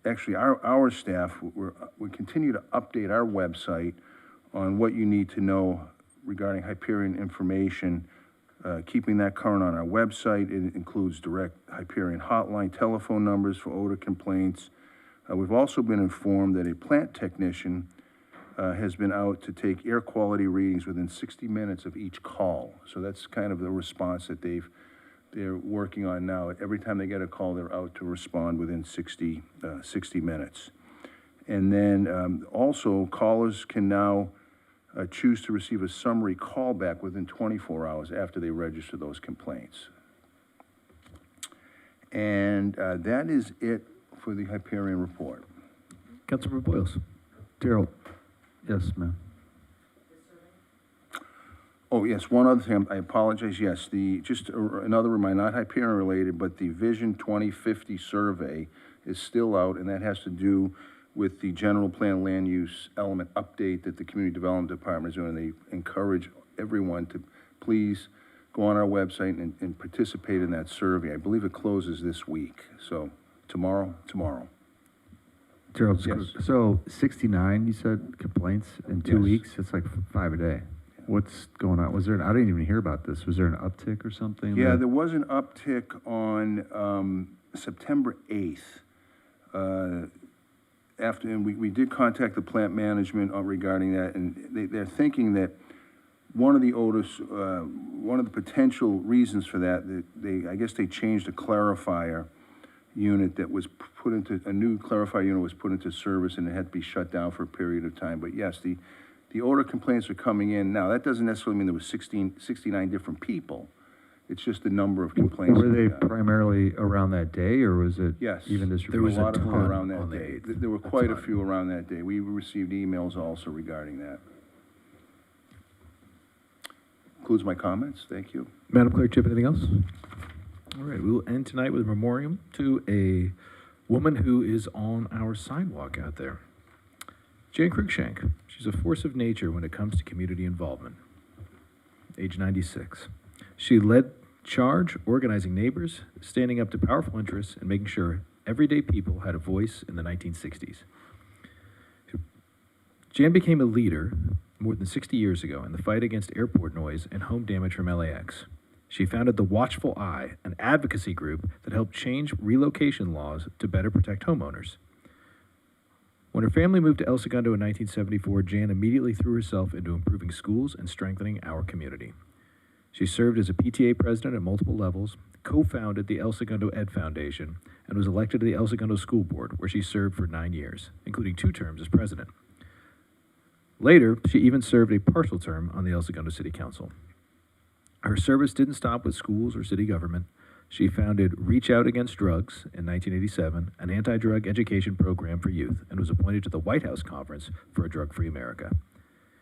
actually our staff, we continue to update our website on what you need to know regarding Hyperion information, keeping that current on our website. It includes direct Hyperion hotline telephone numbers for odor complaints. We've also been informed that a plant technician has been out to take air quality readings within 60 minutes of each call. So that's kind of the response that they're working on now. Every time they get a call, they're out to respond within 60 minutes. And then also, callers can now choose to receive a summary callback within 24 hours after they register those complaints. And that is it for the Hyperion report. Councilmember Boyles. Daryl. Yes, ma'am. Oh, yes, one other thing, I apologize, yes, just another reminder, not Hyperion related, but the Vision 2050 survey is still out, and that has to do with the general plan land use element update that the Community Development Department is doing. They encourage everyone to please go on our website and participate in that survey. I believe it closes this week, so tomorrow. Daryl, Yes. so 69, you said, complaints in 2 Yes. weeks? It's like 5 a day. What's going on? I didn't even hear about this. Was there an uptick or something? Yeah, there was an uptick on September 8th. And we did contact the plant management regarding that, and they're thinking that one of the Otis, one of the potential reasons for that, I guess they changed a clarifier unit that was put into, a new clarifier unit was put into service and it had to be shut down for a period of time. But yes, the odor complaints are coming in. Now, that doesn't necessarily mean there was 69 different people. It's just the number of complaints. Were that we they got. primarily around that day, or was it Yes. even There distributed? was a lot of them ton around that on the day. 8th. There were A quite a ton. few around that day. We received emails also regarding that. Concludes my comments. Thank you. Madam Clerk, do you have anything else? All right, we will end tonight with a memoriam to a woman who is on our sidewalk out there. Jane Cruikshank. She's a force of nature when it comes to community involvement. Age 96. She led charge, organizing neighbors, standing up to powerful interests, and making sure everyday people had a voice in the 1960s. Jan became a leader more than 60 years ago in the fight against airport noise and home damage from LAX. She founded the Watchful Eye, an advocacy group that helped change relocation laws to better protect homeowners. When her family moved to El Segundo in 1974, Jan immediately threw herself into improving schools and strengthening our community. She served as a PTA president at multiple levels, co-founded the El Segundo Ed Foundation, and was elected to the El Segundo School Board, where she served for 9 years, including 2 terms as president. Later, she even served a partial term on the El Segundo City Council. Her service didn't stop with schools or city government. She founded Reach Out Against Drugs in 1987, an anti-drug education program for youth, and was appointed to the White House Conference for a Drug-Free America.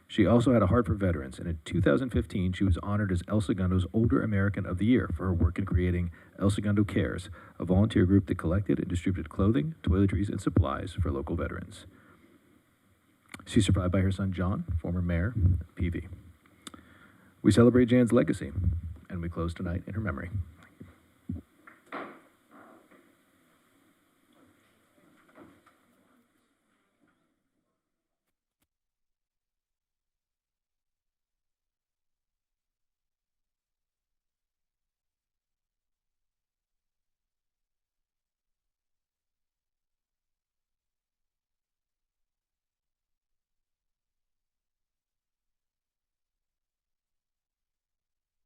She also had a heart for veterans, and in 2015, she was honored as El Segundo's Older American of the Year for her work in creating El Segundo Cares, a volunteer group that collected and distributed clothing, toiletries, and supplies for local veterans. She's survived by her son, John, former mayor of PV. We celebrate Jan's legacy, and we close tonight in her memory.